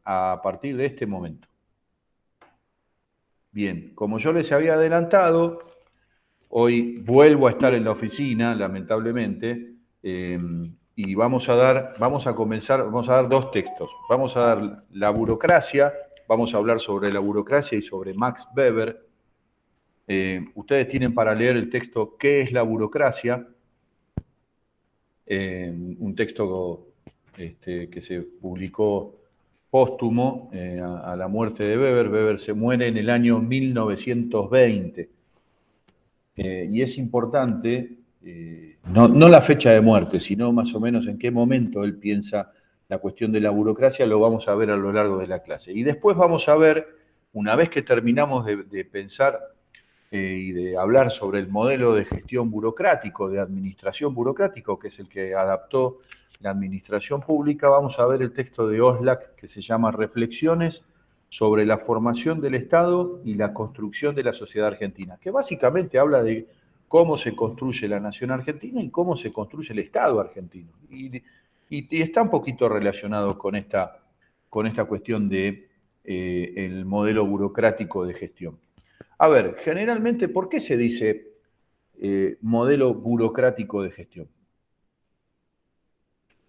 a partir de este momento. Bien, como yo les había adelantado, hoy vuelvo a estar en la oficina, lamentablemente, y vamos a dar dos textos. Vamos a dar la burocracia, vamos a hablar sobre la burocracia y sobre Max Weber. Ustedes tienen para leer el texto ¿Qué es la burocracia? Un texto que se publicó póstumo a la muerte de Weber. Weber se muere en el año 1920. Y es importante, no la fecha de muerte, sino más o menos en qué momento él piensa la cuestión de la burocracia, lo vamos a ver a lo largo de la clase. Y después vamos a ver, una vez que terminamos de pensar y de hablar sobre el modelo de gestión burocrático, de administración burocrático, que es el que adaptó la administración pública, vamos a ver el texto de Oslak que se llama Reflexiones sobre la formación del Estado y la construcción de la sociedad argentina, que básicamente habla de cómo se construye la nación argentina y cómo se construye el Estado argentino. Y está un poquito relacionado con esta cuestión de el modelo burocrático de gestión. A ver, generalmente, ¿por qué se dice modelo burocrático de gestión?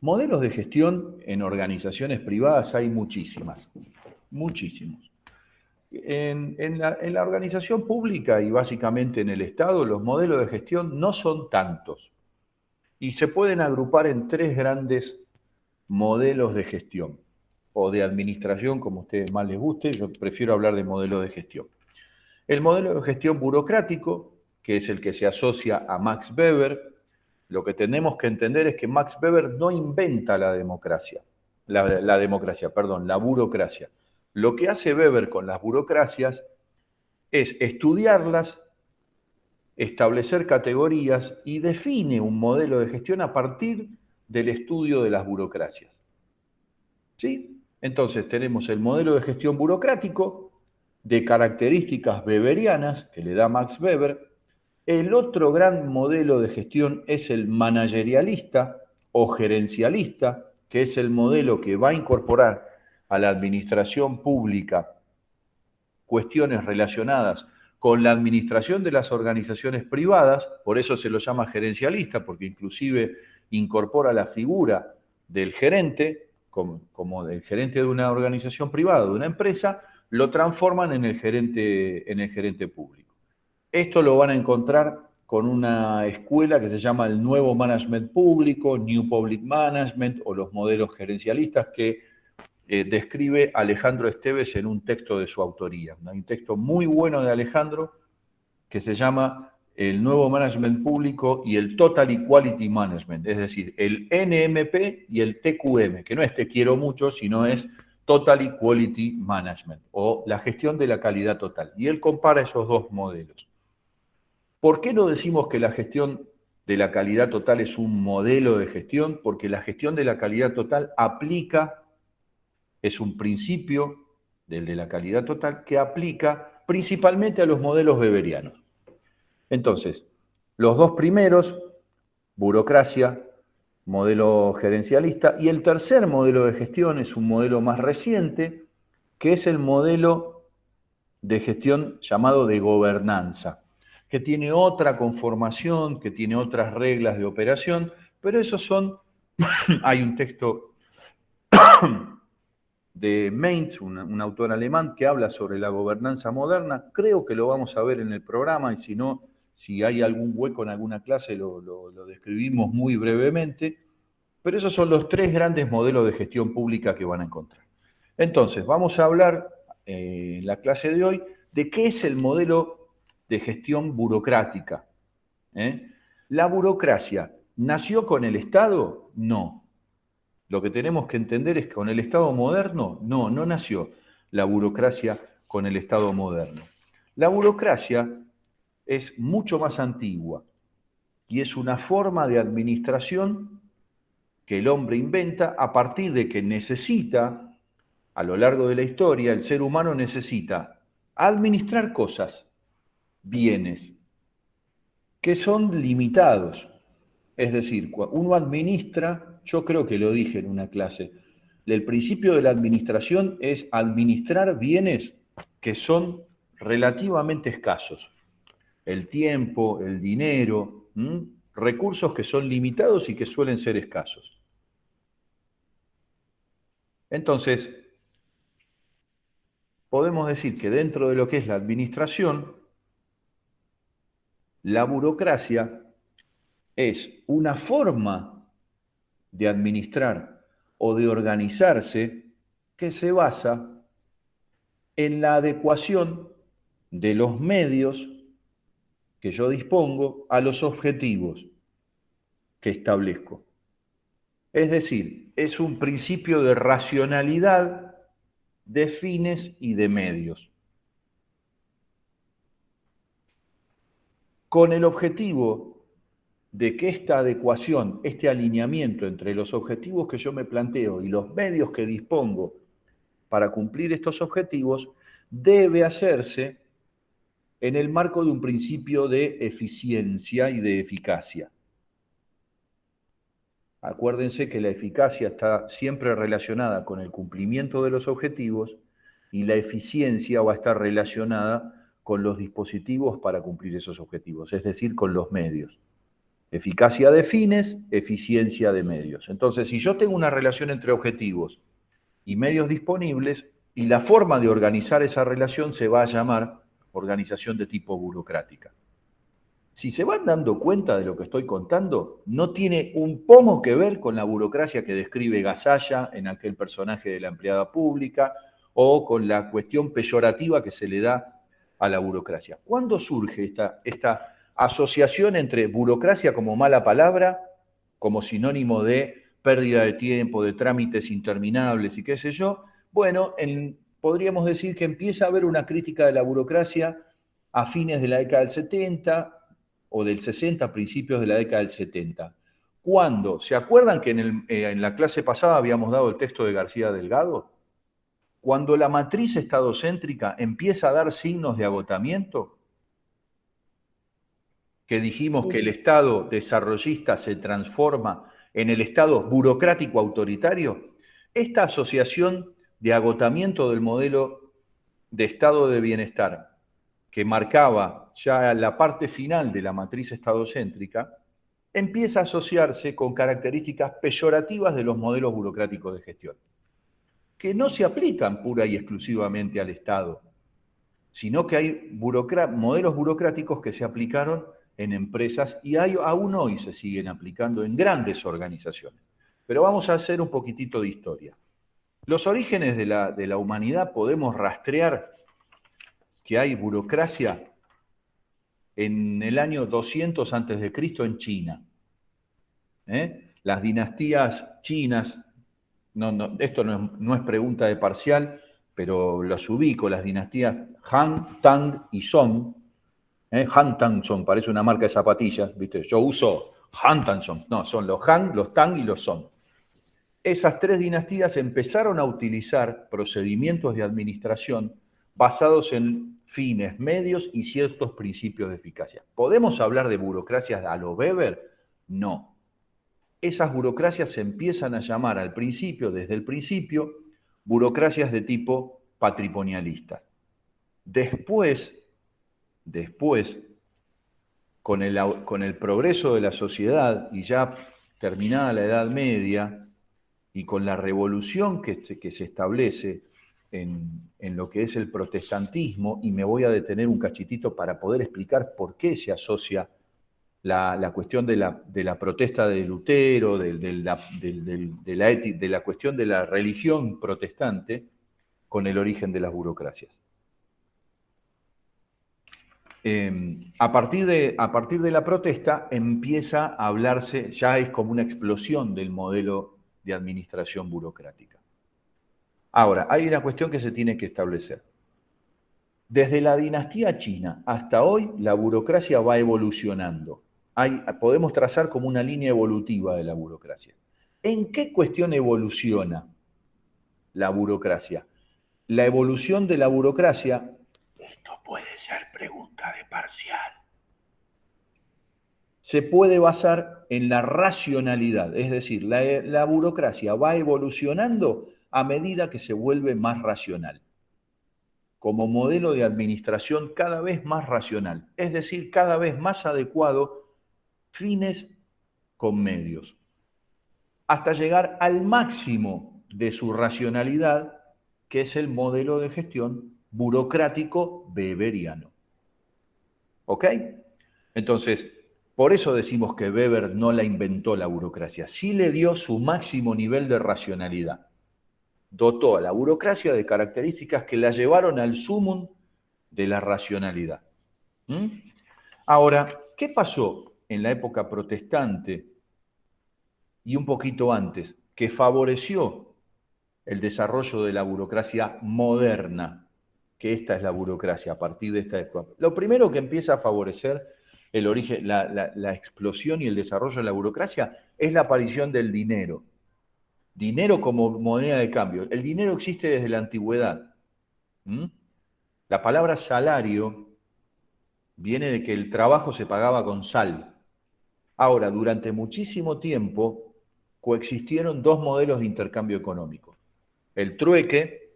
Modelos de gestión en organizaciones privadas hay muchísimos. En la organización pública y básicamente en el Estado, los modelos de gestión no son tantos y se pueden agrupar en tres grandes modelos de gestión o de administración, como a ustedes más les guste. Yo prefiero hablar de modelo de gestión. El modelo de gestión burocrático, que es el que se asocia a Max Weber. Lo que tenemos que entender es que Max Weber no inventa la democracia, la burocracia. Lo que hace Weber con las burocracias es estudiarlas, establecer categorías y define un modelo de gestión a partir del estudio de las burocracias. ¿Sí? Entonces tenemos el modelo de gestión burocrático de características weberianas que le da Max Weber. El otro gran modelo de gestión es el managerialista o gerencialista, que es el modelo que va a incorporar a la administración pública cuestiones relacionadas con la administración de las organizaciones privadas, por eso se lo llama gerencialista, porque inclusive incorpora la figura del gerente, como el gerente de una organización privada, de una empresa, lo transforman en el gerente público. Esto lo van a encontrar con una escuela que se llama el Nuevo Management Público, New Public Management, o los modelos gerencialistas que describe Alejandro Esteves en un texto de su autoría. Un texto muy bueno de Alejandro que se llama El Nuevo Management Público y el Total Equality Management, es decir, el NMP y el TQM, que no es te quiero mucho, sino es Total Equality Management, o la gestión de la calidad total. Y él compara esos dos modelos. ¿Por qué no decimos que la gestión de la calidad total es un modelo de gestión? Porque la gestión de la calidad total es un principio del de la calidad total que aplica principalmente a los modelos weberianos. Entonces, los dos primeros, burocracia, modelo gerencialista, y el tercer modelo de gestión es un modelo más reciente, que es el modelo de gestión llamado de gobernanza, que tiene otra conformación, que tiene otras reglas de operación, pero esos son, hay un texto de Mainz, un autor alemán, que habla sobre la gobernanza moderna. Creo que lo vamos a ver en el programa y si no, si hay algún hueco en alguna clase, lo describimos muy brevemente. Pero esos son los tres grandes modelos de gestión pública que van a encontrar. Entonces, vamos a hablar en la clase de hoy de qué es el modelo de gestión burocrática. ¿La burocracia nació con el Estado? No. Lo que tenemos que entender es que con el Estado moderno, no nació la burocracia con el Estado moderno. La burocracia es mucho más antigua y es una forma de administración que el hombre inventa a partir de que necesita, a lo largo de la historia, el ser humano necesita administrar cosas, bienes, que son limitados. Es decir, uno administra, yo creo que lo dije en una clase, el principio de la administración es administrar bienes que son relativamente escasos. El tiempo, el dinero, recursos que son limitados y que suelen ser escasos. Entonces, podemos decir que dentro de lo que es la administración, la burocracia es una forma de administrar o de organizarse que se basa en la adecuación de los medios que yo dispongo a los objetivos que establezco. Es decir, es un principio de racionalidad de fines y de medios. Con el objetivo de que esta adecuación, este alineamiento entre los objetivos que yo me planteo y los medios que dispongo para cumplir estos objetivos, debe hacerse en el marco de un principio de eficiencia y de eficacia. Acuérdense que la eficacia está siempre relacionada con el cumplimiento de los objetivos y la eficiencia va a estar relacionada con los dispositivos para cumplir esos objetivos, es decir, con los medios. Eficacia de fines, eficiencia de medios. Entonces, si yo tengo una relación entre objetivos y medios disponibles, y la forma de organizar esa relación se va a llamar organización de tipo burocrática. Si se van dando cuenta de lo que estoy contando, no tiene un pomo que ver con la burocracia que describe Gasalla en aquel personaje de la empleada pública o con la cuestión peyorativa que se le da a la burocracia. ¿Cuándo surge esta asociación entre burocracia como mala palabra, como sinónimo de pérdida de tiempo, de trámites interminables y qué sé yo? Bueno, podríamos decir que empieza a haber una crítica de la burocracia a fines de la década del 70 o del 60, principios de la década del 70. ¿Cuándo? ¿Se acuerdan que en la clase pasada habíamos dado el texto de García Delgado? Cuando la matriz estadocéntrica empieza a dar signos de agotamiento, que dijimos que el Estado desarrollista se transforma en el Estado burocrático autoritario, esta asociación de agotamiento del modelo de Estado de bienestar que marcaba ya la parte final de la matriz estadocéntrica, empieza a asociarse con características peyorativas de los modelos burocráticos de gestión, que no se aplican pura y exclusivamente al Estado, sino que hay modelos burocráticos que se aplicaron en empresas y aún hoy se siguen aplicando en grandes organizaciones. Pero vamos a hacer un poquitito de historia. Los orígenes de la humanidad podemos rastrear que hay burocracia en el año 200 a.C. en China. Las dinastías chinas, esto no es pregunta de parcial, pero los ubico, las dinastías Han, Tang y Song. Han, Tang, Song, parece una marca de zapatillas, ¿viste? Yo uso Han, Tang, Song. No, son los Han, los Tang y los Song. Esas tres dinastías empezaron a utilizar procedimientos de administración basados en fines, medios y ciertos principios de eficacia. ¿Podemos hablar de burocracias a lo Weber? No. Esas burocracias se empiezan a llamar al principio, desde el principio, burocracias de tipo patrimonialista. Después, con el progreso de la sociedad y ya terminada la Edad Media, y con la revolución que se establece en lo que es el protestantismo, y me voy a detener un cachitito para poder explicar por qué se asocia la cuestión de la protesta de Lutero, de la cuestión de la religión protestante, con el origen de las burocracias. A partir de la protesta empieza a hablarse, ya es como una explosión del modelo de administración burocrática. Ahora, hay una cuestión que se tiene que establecer. Desde la dinastía china hasta hoy, la burocracia va evolucionando. Podemos trazar como una línea evolutiva de la burocracia. ¿En qué cuestión evoluciona la burocracia? La evolución de la burocracia, esto puede ser pregunta de parcial, se puede basar en la racionalidad, es decir, la burocracia va evolucionando a medida que se vuelve más racional, como modelo de administración cada vez más racional, es decir, cada vez más adecuado fines con medios, hasta llegar al máximo de su racionalidad, que es el modelo de gestión burocrático weberiano. ¿Ok? Entonces, por eso decimos que Weber no la inventó la burocracia, sí le dio su máximo nivel de racionalidad. Dotó a la burocracia de características que la llevaron al sumum de la racionalidad. ¿Mm? Ahora, ¿qué pasó en la época protestante y un poquito antes, que favoreció el desarrollo de la burocracia moderna, que esta es la burocracia a partir de esta época? Lo primero que empieza a favorecer el origen, la explosión y el desarrollo de la burocracia es la aparición del dinero. Dinero como moneda de cambio. El dinero existe desde la antigüedad. ¿Mm? La palabra salario viene de que el trabajo se pagaba con sal. Ahora, durante muchísimo tiempo coexistieron dos modelos de intercambio económico. El trueque,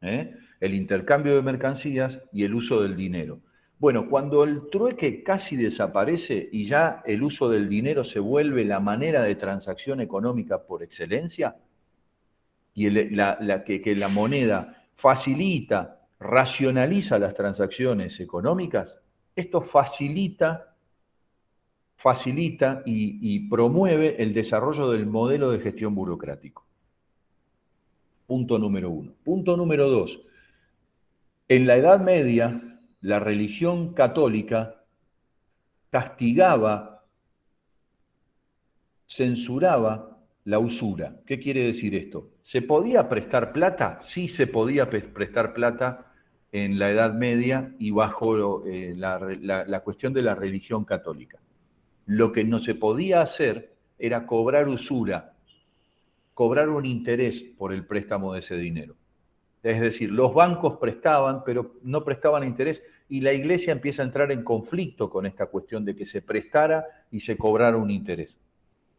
el intercambio de mercancías y el uso del dinero. Bueno, cuando el trueque casi desaparece y ya el uso del dinero se vuelve la manera de transacción económica por excelencia, y que la moneda facilita, racionaliza las transacciones económicas, esto facilita y promueve el desarrollo del modelo de gestión burocrático. Punto número 1. Punto número 2. En la Edad Media, la religión católica castigaba, censuraba la usura. ¿Qué quiere decir esto? ¿Se podía prestar plata? Sí, se podía prestar plata en la Edad Media y bajo la cuestión de la religión católica. Lo que no se podía hacer era cobrar usura, cobrar un interés por el préstamo de ese dinero. Es decir, los bancos prestaban, pero no prestaban interés, y la iglesia empieza a entrar en conflicto con esta cuestión de que se prestara y se cobrara un interés.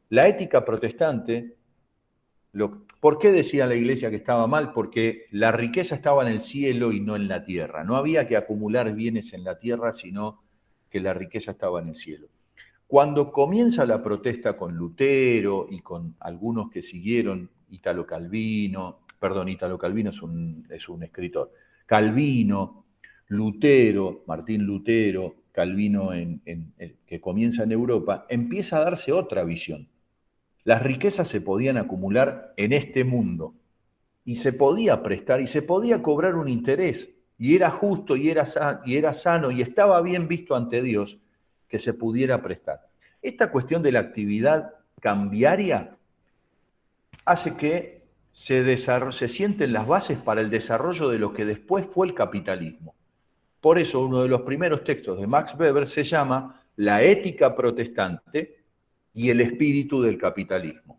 La ética protestante, ¿por qué decía la iglesia que estaba mal? Porque la riqueza estaba en el cielo y no en la tierra. No había que acumular bienes en la tierra, sino que la riqueza estaba en el cielo. Cuando comienza la protesta con Lutero y con algunos que siguieron, Italo Calvino es un escritor, Calvino, Lutero, Martín Lutero, Calvino que comienza en Europa, empieza a darse otra visión. Las riquezas se podían acumular en este mundo y se podía prestar y se podía cobrar un interés, y era justo y era sano y estaba bien visto ante Dios que se pudiera prestar. Esta cuestión de la actividad cambiaria hace que se sienten las bases para el desarrollo de lo que después fue el capitalismo. Por eso uno de los primeros textos de Max Weber se llama La ética protestante y el espíritu del capitalismo.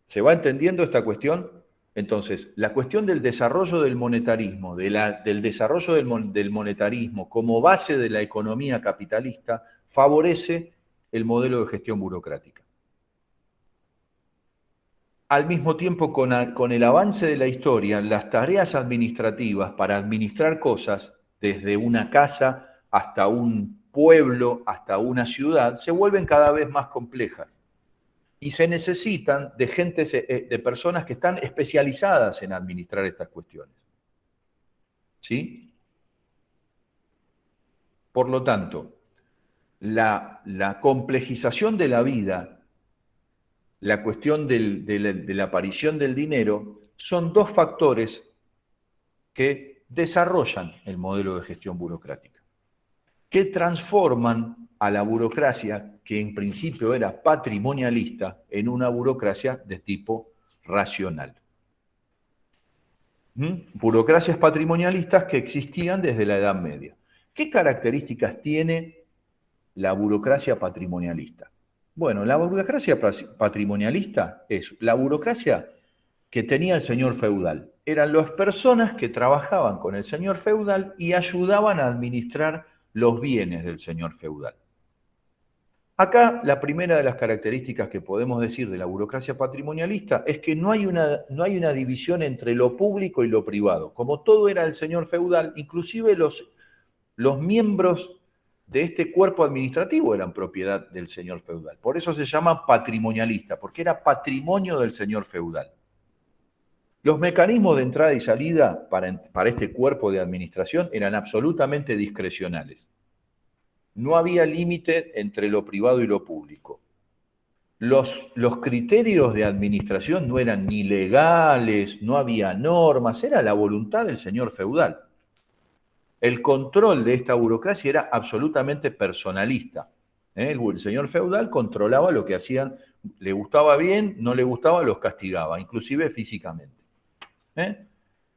¿Se va entendiendo esta cuestión? Entonces, la cuestión del desarrollo del monetarismo, del desarrollo del monetarismo como base de la economía capitalista, favorece el modelo de gestión burocrática. Al mismo tiempo, con el avance de la historia, las tareas administrativas para administrar cosas, desde una casa hasta un pueblo, hasta una ciudad, se vuelven cada vez más complejas. Y se necesitan de personas que están especializadas en administrar estas cuestiones. ¿Sí? Por lo tanto, la complejización de la vida, la cuestión de la aparición del dinero, son dos factores que desarrollan el modelo de gestión burocrática, que transforman a la burocracia, que en principio era patrimonialista, en una burocracia de tipo racional. Burocracias patrimonialistas que existían desde la Edad Media. ¿Qué características tiene la burocracia patrimonialista? Bueno, la burocracia patrimonialista es la burocracia que tenía el señor feudal. Eran las personas que trabajaban con el señor feudal y ayudaban a administrar los bienes del señor feudal. Acá la primera de las características que podemos decir de la burocracia patrimonialista es que no hay una división entre lo público y lo privado. Como todo era el señor feudal, inclusive los miembros de este cuerpo administrativo eran propiedad del señor feudal. Por eso se llama patrimonialista, porque era patrimonio del señor feudal. Los mecanismos de entrada y salida para este cuerpo de administración eran absolutamente discrecionales. No había límite entre lo privado y lo público. Los criterios de administración no eran ni legales, no había normas, era la voluntad del señor feudal. El control de esta burocracia era absolutamente personalista. El señor feudal controlaba lo que hacían, le gustaba bien, no le gustaba, los castigaba, inclusive físicamente.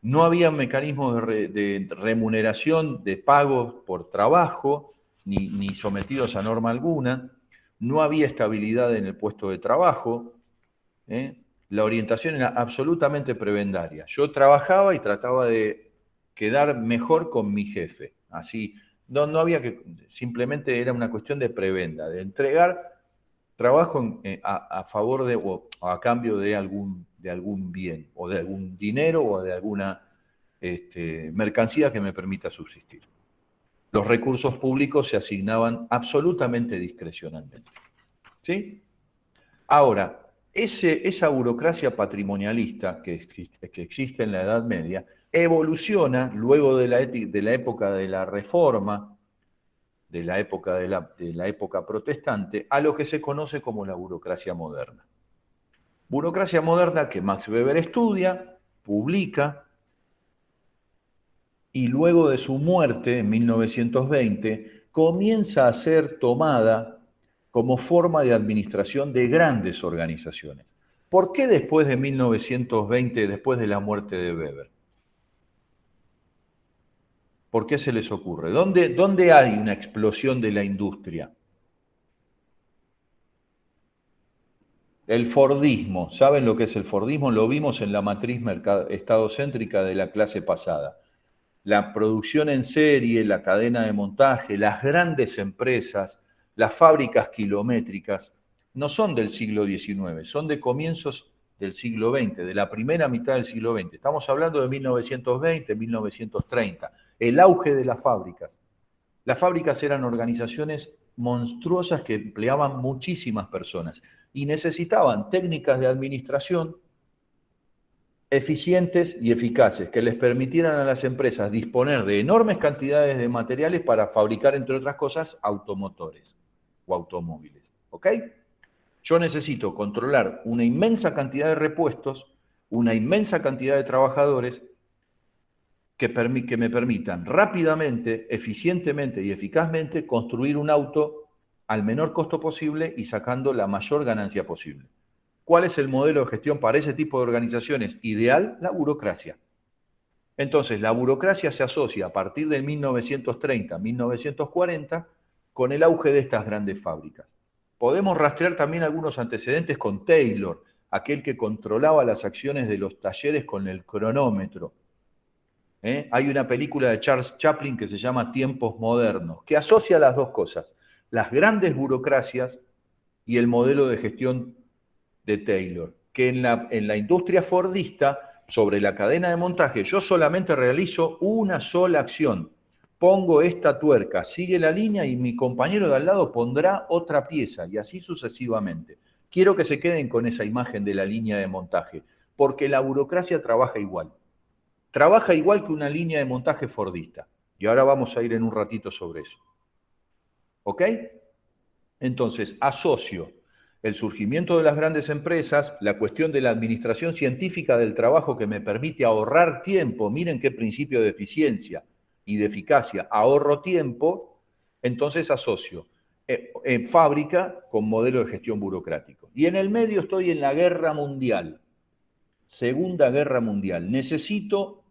No había mecanismos de remuneración, de pago por trabajo, ni sometidos a norma alguna. No había estabilidad en el puesto de trabajo. La orientación era absolutamente prebendaria. Yo trabajaba y trataba de quedar mejor con mi jefe. Así, no había que, simplemente era una cuestión de prebenda, de entregar trabajo a favor de o a cambio de algún bien, o de algún dinero, o de alguna mercancía que me permita subsistir. Los recursos públicos se asignaban absolutamente discrecionalmente. ¿Sí? Ahora, esa burocracia patrimonialista que existe en la Edad Media evoluciona luego de la época de la Reforma, de la época protestante, a lo que se conoce como la burocracia moderna. Burocracia moderna que Max Weber estudia, publica, y luego de su muerte en 1920 comienza a ser tomada como forma de administración de grandes organizaciones. ¿Por qué después de 1920, después de la muerte de Weber? ¿Por qué se les ocurre? ¿Dónde hay una explosión de la industria? El Fordismo. ¿Saben lo que es el Fordismo? Lo vimos en la matriz estadocéntrica de la clase pasada. La producción en serie, la cadena de montaje, las grandes empresas, las fábricas kilométricas, no son del siglo XIX, son de comienzos del siglo XX, de la primera mitad del siglo XX. Estamos hablando de 1920, 1930, el auge de las fábricas. Las fábricas eran organizaciones monstruosas que empleaban muchísimas personas y necesitaban técnicas de administración eficientes y eficaces que les permitieran a las empresas disponer de enormes cantidades de materiales para fabricar, entre otras cosas, automotores o automóviles. ¿Ok? Yo necesito controlar una inmensa cantidad de repuestos, una inmensa cantidad de trabajadores que me permitan rápidamente, eficientemente y eficazmente construir un auto al menor costo posible y sacando la mayor ganancia posible. ¿Cuál es el modelo de gestión para ese tipo de organizaciones ideal? La burocracia. Entonces, la burocracia se asocia a partir de 1930, 1940, con el auge de estas grandes fábricas. Podemos rastrear también algunos antecedentes con Taylor, aquel que controlaba las acciones de los talleres con el cronómetro. Hay una película de Charles Chaplin que se llama Tiempos Modernos, que asocia las dos cosas, las grandes burocracias y el modelo de gestión de Taylor, que en la industria fordista, sobre la cadena de montaje, yo solamente realizo una sola acción. Pongo esta tuerca, sigue la línea y mi compañero de al lado pondrá otra pieza y así sucesivamente. Quiero que se queden con esa imagen de la línea de montaje, porque la burocracia trabaja igual. Trabaja igual que una línea de montaje fordista. Y ahora vamos a ir en un ratito sobre eso. ¿Ok? Entonces, asocio el surgimiento de las grandes empresas, la cuestión de la administración científica del trabajo que me permite ahorrar tiempo, miren qué principio de eficiencia y de eficacia, ahorro tiempo, entonces asocio fábrica con modelo de gestión burocrático. Y en el medio estoy en la guerra mundial, Segunda Guerra Mundial. Necesito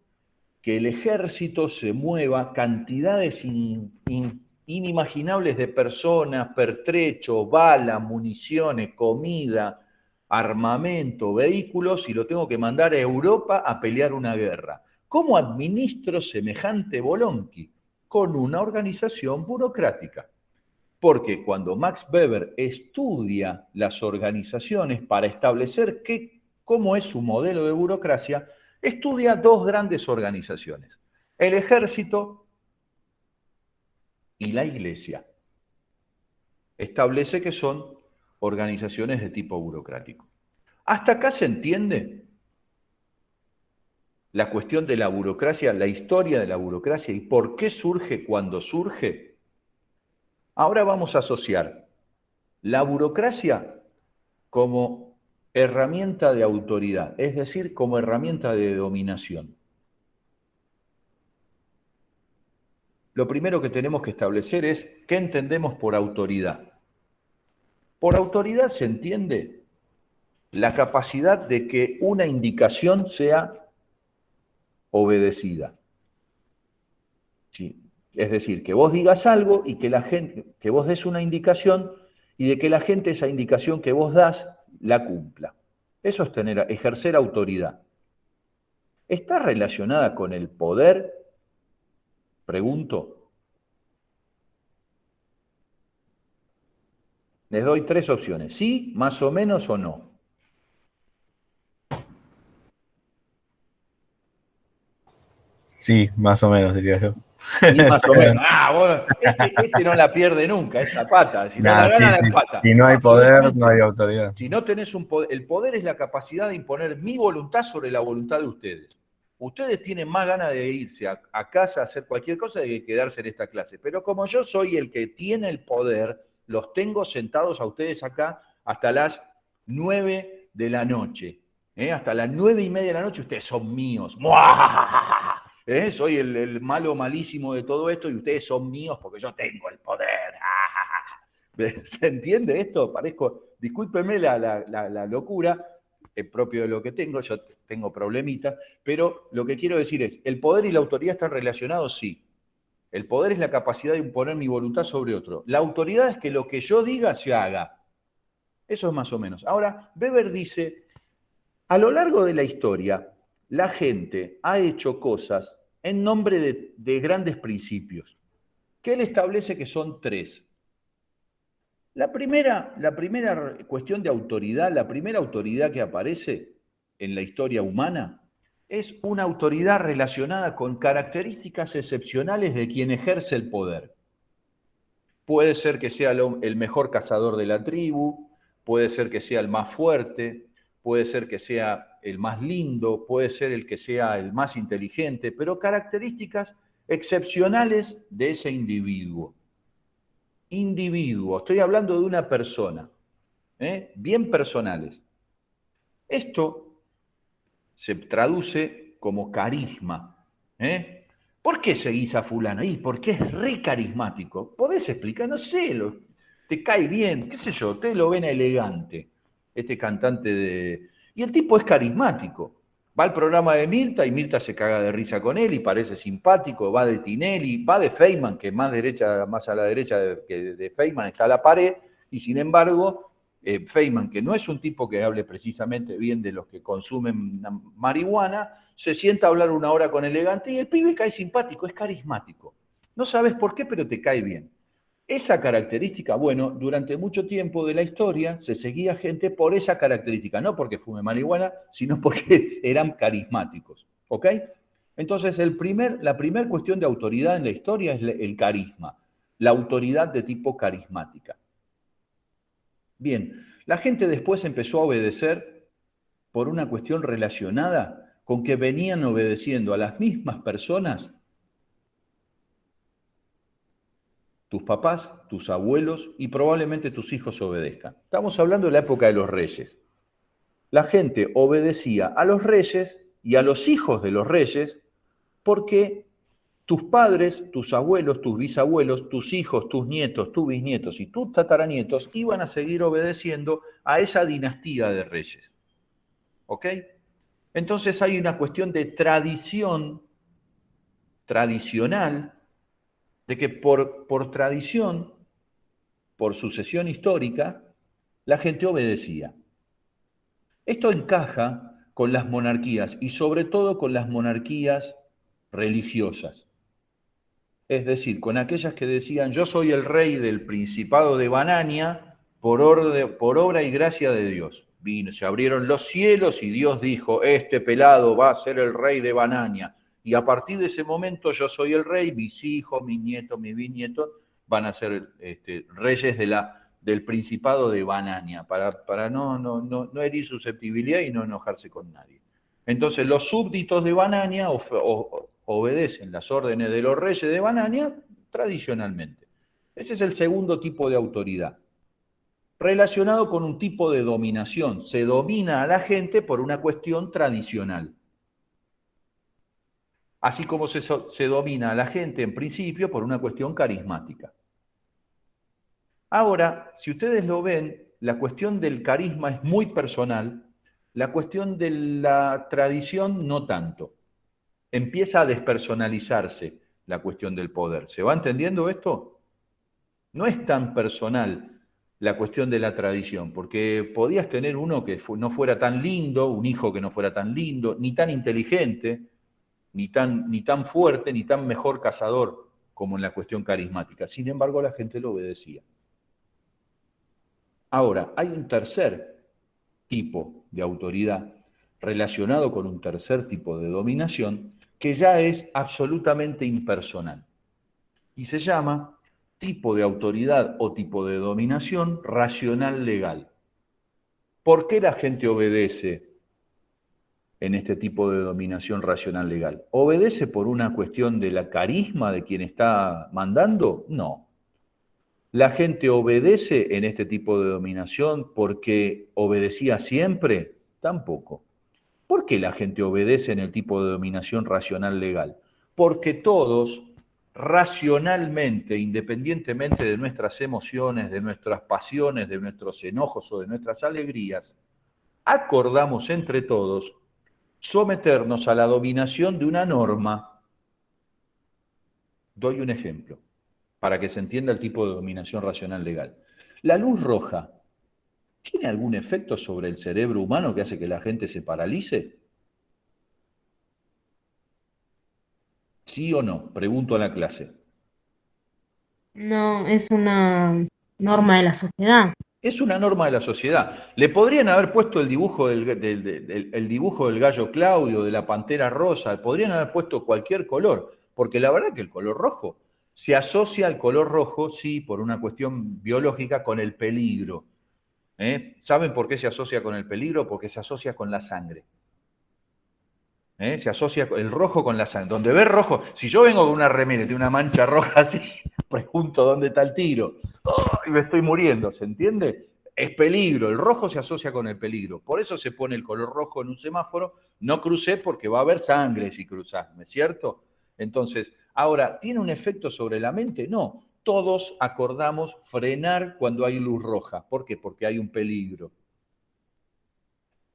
que el ejército se mueva cantidades inimaginables de personas, pertrechos, balas, municiones, comida, armamento, vehículos, y lo tengo que mandar a Europa a pelear una guerra. ¿Cómo administro semejante bolonqui? Con una organización burocrática. Porque cuando Max Weber estudia las organizaciones para establecer cómo es su modelo de burocracia, estudia dos grandes organizaciones, el ejército y la iglesia. Establece que son organizaciones de tipo burocrático. ¿Hasta acá se entiende la cuestión de la burocracia, la historia de la burocracia y por qué surge cuando surge? Ahora vamos a asociar la burocracia como herramienta de autoridad, es decir, como herramienta de dominación. Lo primero que tenemos que establecer es qué entendemos por autoridad. Por autoridad se entiende la capacidad de que una indicación sea obedecida. ¿Sí? Es decir, que vos digas algo y que la gente, que vos des una indicación y de que la gente esa indicación que vos das la cumpla. Eso es ejercer autoridad. ¿Está relacionada con el poder? Pregunto. Les doy tres opciones, sí, más o menos o no. Sí, más o menos, diría yo. Sí, más o menos. Ah, bueno, este no la pierde nunca, esa pata. Si no la Nada, sí, gana, la sí. empata. Si no hay poder, no Absolutamente. hay autoridad. Si no tenés un poder, el poder es la capacidad de imponer mi voluntad sobre la voluntad de ustedes. Ustedes tienen más ganas de irse a casa a hacer cualquier cosa de que quedarse en esta clase. Pero como yo soy el que tiene el poder, los tengo sentados a ustedes acá hasta las 9 de la noche. Hasta las 9:30 de la noche ustedes son míos. ¡Muah! Soy el malo malísimo de todo esto y ustedes son míos porque yo tengo el poder. ¿Se entiende esto? Discúlpeme la locura, propio de lo que tengo, yo tengo problemitas, pero lo que quiero decir es, ¿el poder y la autoridad están relacionados? Sí. El poder es la capacidad de imponer mi voluntad sobre otro. La autoridad es que lo que yo diga se haga. Eso es más o menos. Ahora, Weber dice, a lo largo de la historia, la gente ha hecho cosas en nombre de grandes principios, que él establece que son tres. La primera cuestión de autoridad, la primera autoridad que aparece en la historia humana, es una autoridad relacionada con características excepcionales de quien ejerce el poder. Puede ser que sea el mejor cazador de la tribu, puede ser que sea el más fuerte, puede ser que sea el más lindo, puede ser el que sea el más inteligente, pero características excepcionales de ese individuo. Individuo, estoy hablando de una persona, bien personales. Esto se traduce como carisma. ¿Por qué seguís a fulano? Y porque es re carismático. ¿Podés explicar? No sé, te cae bien, qué sé yo, te lo ven elegante, este cantante de... Y el tipo es carismático. Va al programa de Mirta y Mirta se caga de risa con él y parece simpático, va de Tinelli, va de Feynman, que más a la derecha de Feynman está la pared, y sin embargo Feynman, que no es un tipo que hable precisamente bien de los que consumen marihuana, se sienta a hablar una hora con elegante y el pibe cae simpático, es carismático. No sabes por qué, pero te cae bien. Esa característica, bueno, durante mucho tiempo de la historia se seguía gente por esa característica, no porque fume marihuana, sino porque eran carismáticos. ¿Ok? Entonces, la primera cuestión de autoridad en la historia es el carisma, la autoridad de tipo carismática. Bien, la gente después empezó a obedecer por una cuestión relacionada con que venían obedeciendo a las mismas personas, tus papás, tus abuelos y probablemente tus hijos obedezcan. Estamos hablando de la época de los reyes. La gente obedecía a los reyes y a los hijos de los reyes porque tus padres, tus abuelos, tus bisabuelos, tus hijos, tus nietos, tus bisnietos y tus tataranietos iban a seguir obedeciendo a esa dinastía de reyes. ¿Ok? Entonces hay una cuestión de tradición tradicional, de que por tradición, por sucesión histórica, la gente obedecía. Esto encaja con las monarquías y sobre todo con las monarquías religiosas. Es decir, con aquellas que decían, yo soy el rey del Principado de Banania por obra y gracia de Dios. Vino, se abrieron los cielos y Dios dijo, este pelado va a ser el rey de Banania. Y a partir de ese momento yo soy el rey, mis hijos, mis nietos, mis bisnietos van a ser reyes del Principado de Banania, para no herir susceptibilidad y no enojarse con nadie. Entonces los súbditos de Banania obedecen las órdenes de los reyes de Banania tradicionalmente. Ese es el segundo tipo de autoridad, relacionado con un tipo de dominación. Se domina a la gente por una cuestión tradicional, así como se domina a la gente en principio por una cuestión carismática. Ahora, si ustedes lo ven, la cuestión del carisma es muy personal, la cuestión de la tradición no tanto. Empieza a despersonalizarse la cuestión del poder. ¿Se va entendiendo esto? No es tan personal la cuestión de la tradición, porque podías tener uno que no fuera tan lindo, un hijo que no fuera tan lindo, ni tan inteligente, ni tan fuerte, ni tan mejor cazador como en la cuestión carismática. Sin embargo, la gente lo obedecía. Ahora, hay un tercer tipo de autoridad relacionado con un tercer tipo de dominación que ya es absolutamente impersonal y se llama tipo de autoridad o tipo de dominación racional legal. ¿Por qué la gente obedece en este tipo de dominación racional legal? ¿Obedece por una cuestión de la carisma de quien está mandando? No. ¿La gente obedece en este tipo de dominación porque obedecía siempre? Tampoco. ¿Por qué la gente obedece en el tipo de dominación racional legal? Porque todos, racionalmente, independientemente de nuestras emociones, de nuestras pasiones, de nuestros enojos o de nuestras alegrías, acordamos entre todos someternos a la dominación de una norma. Doy un ejemplo para que se entienda el tipo de dominación racional legal. La luz roja, ¿tiene algún efecto sobre el cerebro humano que hace que la gente se paralice? ¿Sí o no? Pregunto a la clase. No, es una norma de la sociedad. Es una norma de la sociedad. Le podrían haber puesto el dibujo el dibujo del gallo Claudio, de la pantera rosa, podrían haber puesto cualquier color, porque la verdad que el color rojo se asocia al color rojo, sí, por una cuestión biológica, con el peligro. ¿Saben por qué se asocia con el peligro? Porque se asocia con la sangre. Se asocia el rojo con la sangre. Donde ve rojo, si yo vengo con una remera y tiene una mancha roja así, pregunto dónde está el tiro. ¡Oh! Y me estoy muriendo, ¿se entiende? Es peligro, el rojo se asocia con el peligro. Por eso se pone el color rojo en un semáforo. No crucé porque va a haber sangre si cruzás, ¿no es cierto? Entonces, ahora, ¿tiene un efecto sobre la mente? No. Todos acordamos frenar cuando hay luz roja. ¿Por qué? Porque hay un peligro.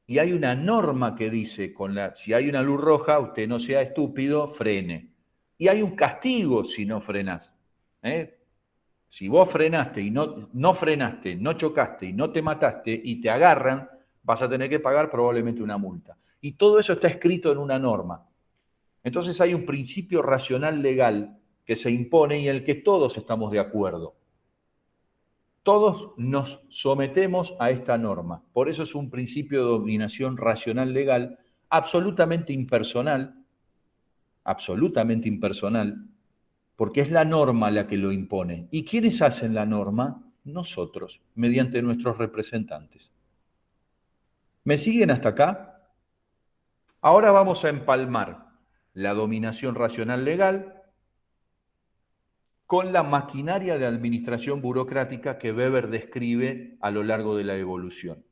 Y hay una norma que dice, si hay una luz roja, usted no sea estúpido, frene. Y hay un castigo si no frenás. ¿eh? Si vos frenaste y no frenaste, no chocaste y no te mataste y te agarran, vas a tener que pagar probablemente una multa. Y todo eso está escrito en una norma. Entonces hay un principio racional legal que se impone y en el que todos estamos de acuerdo. Todos nos sometemos a esta norma. Por eso es un principio de dominación racional legal absolutamente impersonal, porque es la norma la que lo impone. ¿Y quiénes hacen la norma? Nosotros, mediante nuestros representantes. ¿Me siguen hasta acá? Ahora vamos a empalmar la dominación racional legal con la maquinaria de administración burocrática que Weber describe a lo largo de la evolución.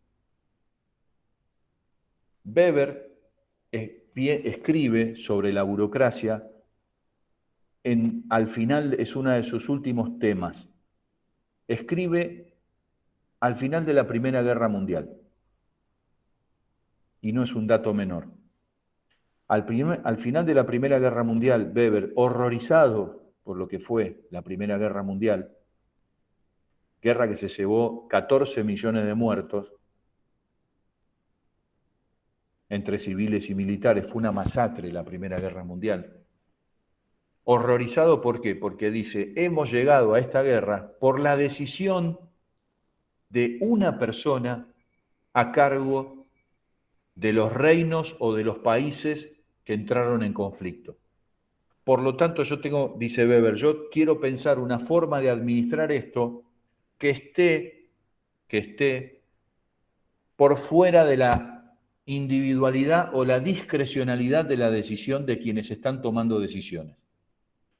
Weber escribe sobre la burocracia al final, es uno de sus últimos temas. Escribe al final de la Primera Guerra Mundial, y no es un dato menor. Al final de la Primera Guerra Mundial, Weber, horrorizado por lo que fue la Primera Guerra Mundial, guerra que se llevó 14 millones de muertos entre civiles y militares, fue una masacre la Primera Guerra Mundial. Horrorizado, ¿por qué? Porque dice, hemos llegado a esta guerra por la decisión de una persona a cargo de los reinos o de los países que entraron en conflicto. Por lo tanto, yo tengo, dice Weber, yo quiero pensar una forma de administrar esto que esté por fuera de la individualidad o la discrecionalidad de la decisión de quienes están tomando decisiones.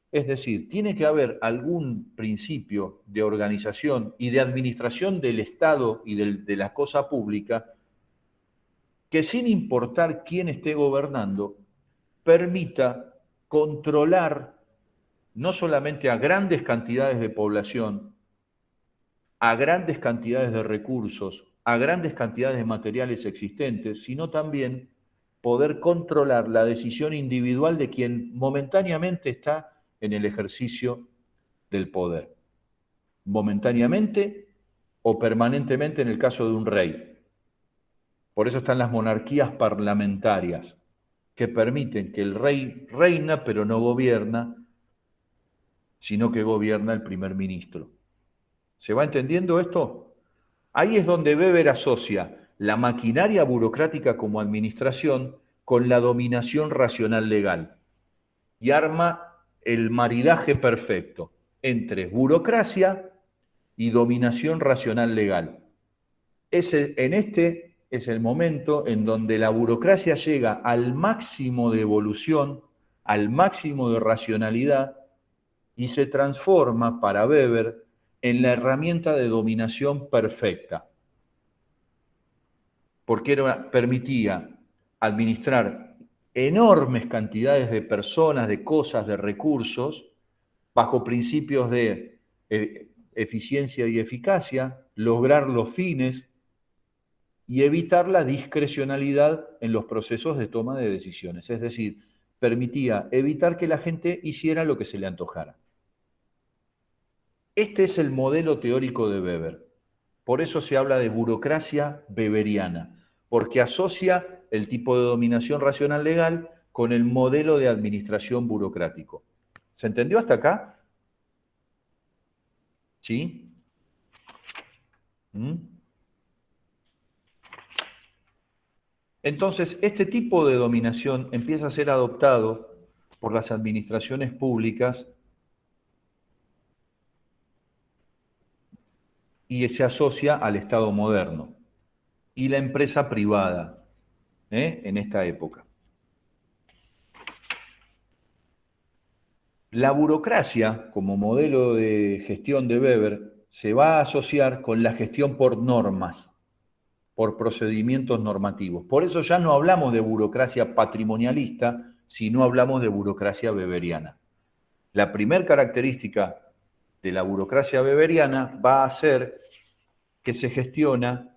Es decir, tiene que haber algún principio de organización y de administración del Estado y de la cosa pública que, sin importar quién esté gobernando, permita controlar no solamente a grandes cantidades de población, a grandes cantidades de recursos, a grandes cantidades de materiales existentes, sino también poder controlar la decisión individual de quien momentáneamente está en el ejercicio del poder. Momentáneamente o permanentemente en el caso de un rey. Por eso están las monarquías parlamentarias, que permiten que el rey reina pero no gobierna, sino que gobierna el primer ministro. ¿Se va entendiendo esto? Ahí es donde Weber asocia la maquinaria burocrática como administración con la dominación racional legal y arma el maridaje perfecto entre burocracia y dominación racional legal. En este es el momento en donde la burocracia llega al máximo de evolución, al máximo de racionalidad y se transforma para Weber en la herramienta de dominación perfecta, porque permitía administrar enormes cantidades de personas, de cosas, de recursos, bajo principios de eficiencia y eficacia, lograr los fines y evitar la discrecionalidad en los procesos de toma de decisiones. Es decir, permitía evitar que la gente hiciera lo que se le antojara. Este es el modelo teórico de Weber. Por eso se habla de burocracia weberiana, porque asocia el tipo de dominación racional legal con el modelo de administración burocrático. ¿Se entendió hasta acá? ¿Sí? ¿Mm? Entonces, este tipo de dominación empieza a ser adoptado por las administraciones públicas y se asocia al Estado moderno y la empresa privada en esta época. La burocracia, como modelo de gestión de Weber, se va a asociar con la gestión por normas, por procedimientos normativos. Por eso ya no hablamos de burocracia patrimonialista, sino hablamos de burocracia weberiana. La primera característica de la burocracia weberiana va a ser que se gestiona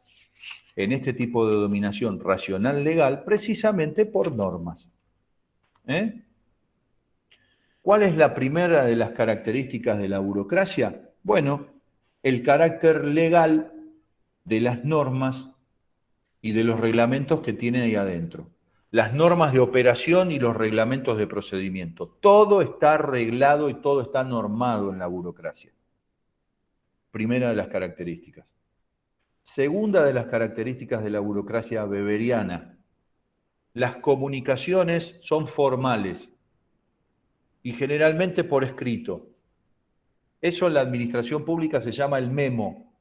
en este tipo de dominación racional legal precisamente por normas. ¿Cuál es la primera de las características de la burocracia? Bueno, el carácter legal de las normas y de los reglamentos que tiene ahí adentro. Las normas de operación y los reglamentos de procedimiento. Todo está reglado y todo está normado en la burocracia. Primera de las características. Segunda de las características de la burocracia weberiana. Las comunicaciones son formales y generalmente por escrito. Eso en la administración pública se llama el memo,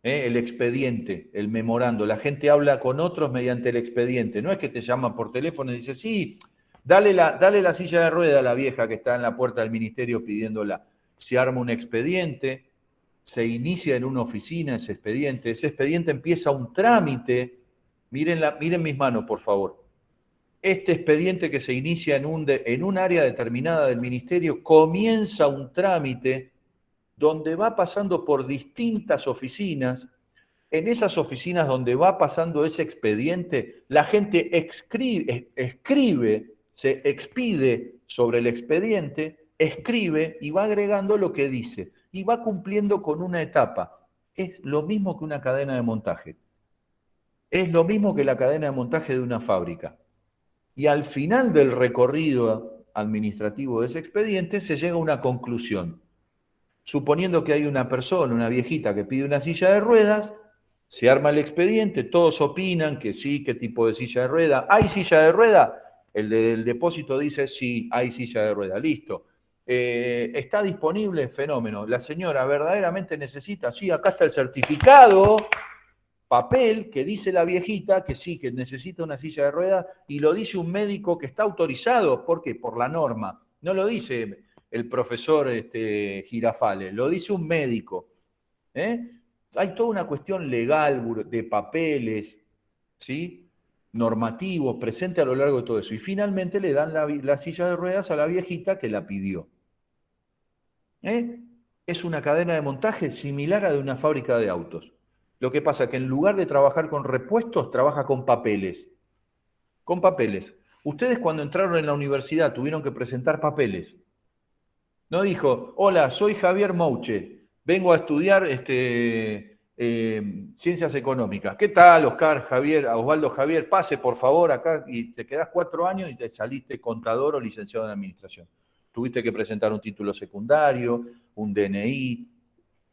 el expediente, el memorando. La gente habla con otros mediante el expediente. No es que te llaman por teléfono y dice, sí, dale la silla de rueda a la vieja que está en la puerta del ministerio pidiéndola. Se arma un expediente, se inicia en una oficina ese expediente empieza un trámite. Miren mis manos, por favor. Este expediente que se inicia en un área determinada del ministerio comienza un trámite donde va pasando por distintas oficinas. En esas oficinas donde va pasando ese expediente, la gente se expide sobre el expediente, escribe y va agregando lo que dice y va cumpliendo con una etapa. Es lo mismo que una cadena de montaje. Es lo mismo que la cadena de montaje de una fábrica. Y al final del recorrido administrativo de ese expediente, se llega a una conclusión. Suponiendo que hay una persona, una viejita que pide una silla de ruedas, se arma el expediente, todos opinan que sí, qué tipo de silla de rueda. ¿Hay silla de rueda? El del depósito dice sí, hay silla de rueda, listo. ¿Está disponible? Fenómeno. ¿La señora verdaderamente necesita? Sí, acá está el certificado, papel que dice la viejita que sí, que necesita una silla de ruedas y lo dice un médico que está autorizado. ¿Por qué? Por la norma. No lo dice el profesor Girafales, lo dice un médico. Hay toda una cuestión legal, de papeles, ¿sí? Normativos, presente a lo largo de todo eso. Y finalmente le dan la silla de ruedas a la viejita que la pidió. Es una cadena de montaje similar a de una fábrica de autos. Lo que pasa es que en lugar de trabajar con repuestos, trabaja con papeles. Con papeles. Ustedes cuando entraron en la universidad tuvieron que presentar papeles. No dijo, hola, soy Javier Mouche, vengo a estudiar ciencias económicas. ¿Qué tal, Osvaldo Javier? Pase, por favor, acá y te quedás 4 años y te saliste contador o licenciado en administración. Tuviste que presentar un título secundario, un DNI,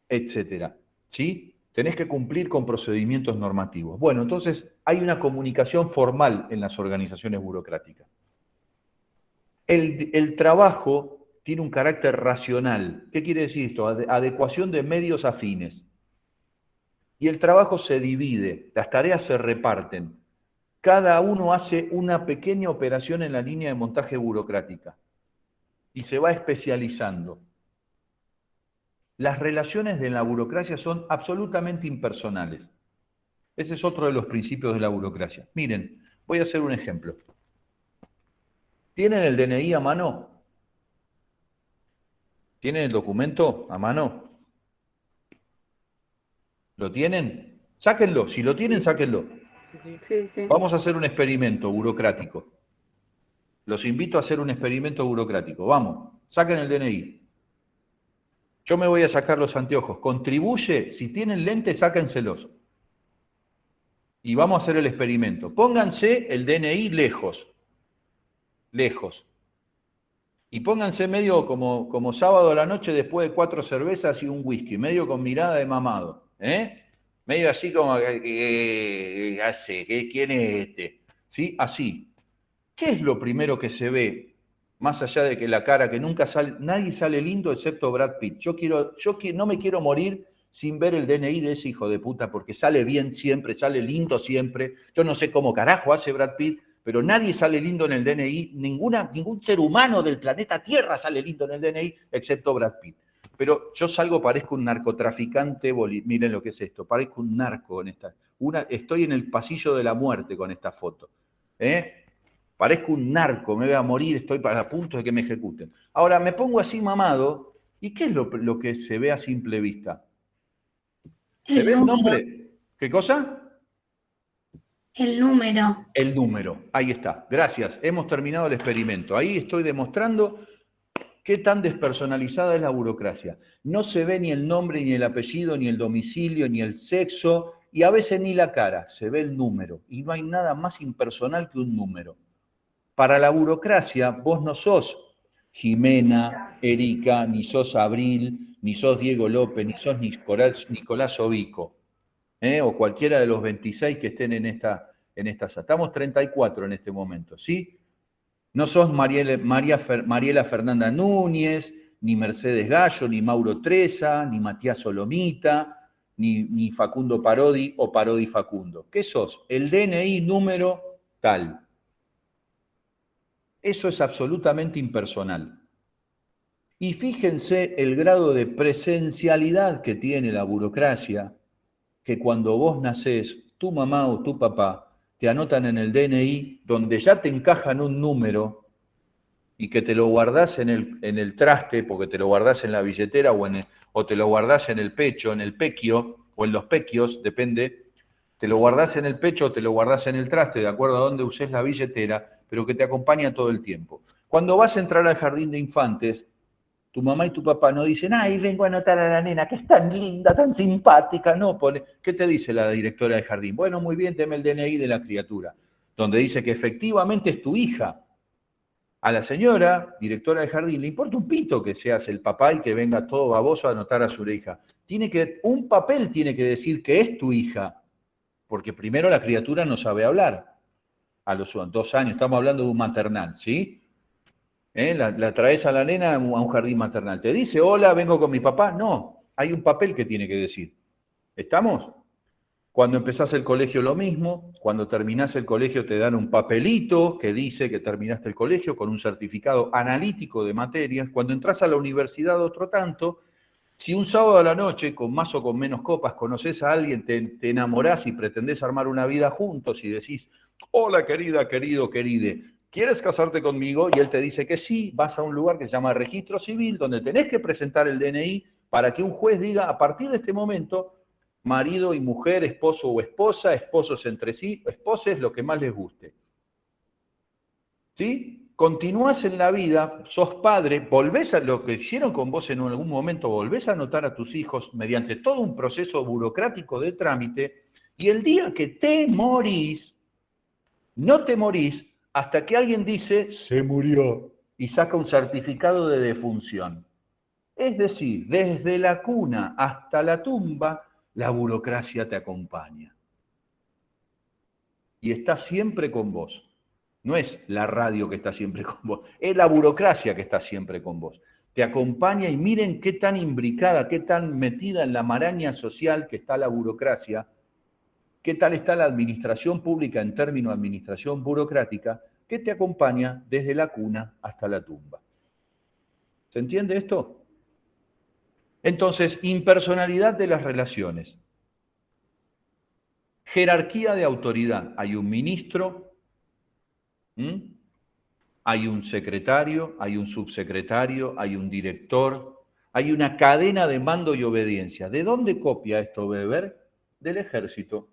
etcétera. ¿Sí? Tenés que cumplir con procedimientos normativos. Bueno, entonces hay una comunicación formal en las organizaciones burocráticas. El trabajo tiene un carácter racional. ¿Qué quiere decir esto? Adecuación de medios a fines. Y el trabajo se divide, las tareas se reparten. Cada uno hace una pequeña operación en la línea de montaje burocrática y se va especializando. Las relaciones de la burocracia son absolutamente impersonales. Ese es otro de los principios de la burocracia. Miren, voy a hacer un ejemplo. ¿Tienen el DNI a mano? ¿Tienen el documento a mano? ¿Lo tienen? Sáquenlo. Si lo tienen, sáquenlo. Sí. Vamos a hacer un experimento burocrático. Los invito a hacer un experimento burocrático. Vamos, saquen el DNI. Yo me voy a sacar los anteojos. Contribuye, si tienen lentes, sáquenselos. Y vamos a hacer el experimento. Pónganse el DNI lejos. Lejos. Y pónganse medio como sábado a la noche después de 4 cervezas y un whisky, medio con mirada de mamado. Medio así como, ¿quién es este? ¿Sí? Así. ¿Qué es lo primero que se ve? Más allá de que la cara, que nunca sale, nadie sale lindo excepto Brad Pitt. Yo no me quiero morir sin ver el DNI de ese hijo de puta, porque sale bien siempre, sale lindo siempre. Yo no sé cómo carajo hace Brad Pitt, pero nadie sale lindo en el DNI, ningún ser humano del planeta Tierra sale lindo en el DNI, excepto Brad Pitt. Pero yo parezco un narcotraficante, miren lo que es esto, parezco un narco en esta. Estoy en el pasillo de la muerte con esta foto. Parezco un narco, me voy a morir, estoy a punto de que me ejecuten. Ahora, me pongo así mamado, ¿y qué es lo que se ve a simple vista? ¿Se ve el nombre? ¿Qué cosa? El número. El número, ahí está, gracias, hemos terminado el experimento. Ahí estoy demostrando qué tan despersonalizada es la burocracia. No se ve ni el nombre, ni el apellido, ni el domicilio, ni el sexo, y a veces ni la cara, se ve el número. Y no hay nada más impersonal que un número. Para la burocracia, vos no sos Jimena, Erika, ni sos Abril, ni sos Diego López, ni sos Nicolás Ovico, o cualquiera de los 26 que estén en esta sala. Estamos 34 en este momento, ¿sí? No sos Mariela Fernanda Núñez, ni Mercedes Gallo, ni Mauro Treza, ni Matías Solomita, ni Facundo Parodi o Parodi Facundo. ¿Qué sos? El DNI número tal. Eso es absolutamente impersonal. Y fíjense el grado de presencialidad que tiene la burocracia, que cuando vos nacés, tu mamá o tu papá te anotan en el DNI, donde ya te encajan un número y que te lo guardás en el traste, porque te lo guardás en la billetera o te lo guardás en el pecho, en el pequio, o en los pequios, depende, te lo guardás en el pecho o te lo guardás en el traste, de acuerdo a dónde uses la billetera, pero que te acompaña todo el tiempo. Cuando vas a entrar al jardín de infantes, tu mamá y tu papá no dicen, ay, vengo a anotar a la nena, que es tan linda, tan simpática. No, ¿qué te dice la directora del jardín? Bueno, muy bien, teme el DNI de la criatura, donde dice que efectivamente es tu hija. A la señora, directora del jardín, le importa un pito que seas el papá y que venga todo baboso a anotar a su hija. Un papel tiene que decir que es tu hija, porque primero la criatura no sabe hablar. A los 2 años, estamos hablando de un maternal, ¿sí? La traes a la nena a un jardín maternal. ¿Te dice, hola, vengo con mi papá? No, hay un papel que tiene que decir. ¿Estamos? Cuando empezás el colegio lo mismo, cuando terminás el colegio te dan un papelito que dice que terminaste el colegio con un certificado analítico de materias. Cuando entras a la universidad otro tanto, si un sábado a la noche, con más o con menos copas, conoces a alguien, te enamorás y pretendés armar una vida juntos y decís, hola querida, querido, queride, ¿quieres casarte conmigo? Y él te dice que sí, vas a un lugar que se llama Registro Civil, donde tenés que presentar el DNI para que un juez diga, a partir de este momento, marido y mujer, esposo o esposa, esposos entre sí, esposes, lo que más les guste. ¿Sí? Continúas en la vida, sos padre, volvés a lo que hicieron con vos en algún momento, volvés a anotar a tus hijos mediante todo un proceso burocrático de trámite, y el día que te morís, no te morís hasta que alguien dice, se murió, y saca un certificado de defunción. Es decir, desde la cuna hasta la tumba, la burocracia te acompaña. Y está siempre con vos. No es la radio que está siempre con vos, es la burocracia que está siempre con vos. Te acompaña y miren qué tan imbricada, qué tan metida en la maraña social que está la burocracia, qué tal está la administración pública en términos de administración burocrática, que te acompaña desde la cuna hasta la tumba. ¿Se entiende esto? Entonces, impersonalidad de las relaciones. Jerarquía de autoridad. Hay un ministro, hay un secretario, hay un subsecretario, hay un director, hay una cadena de mando y obediencia. ¿De dónde copia esto Weber? Del ejército,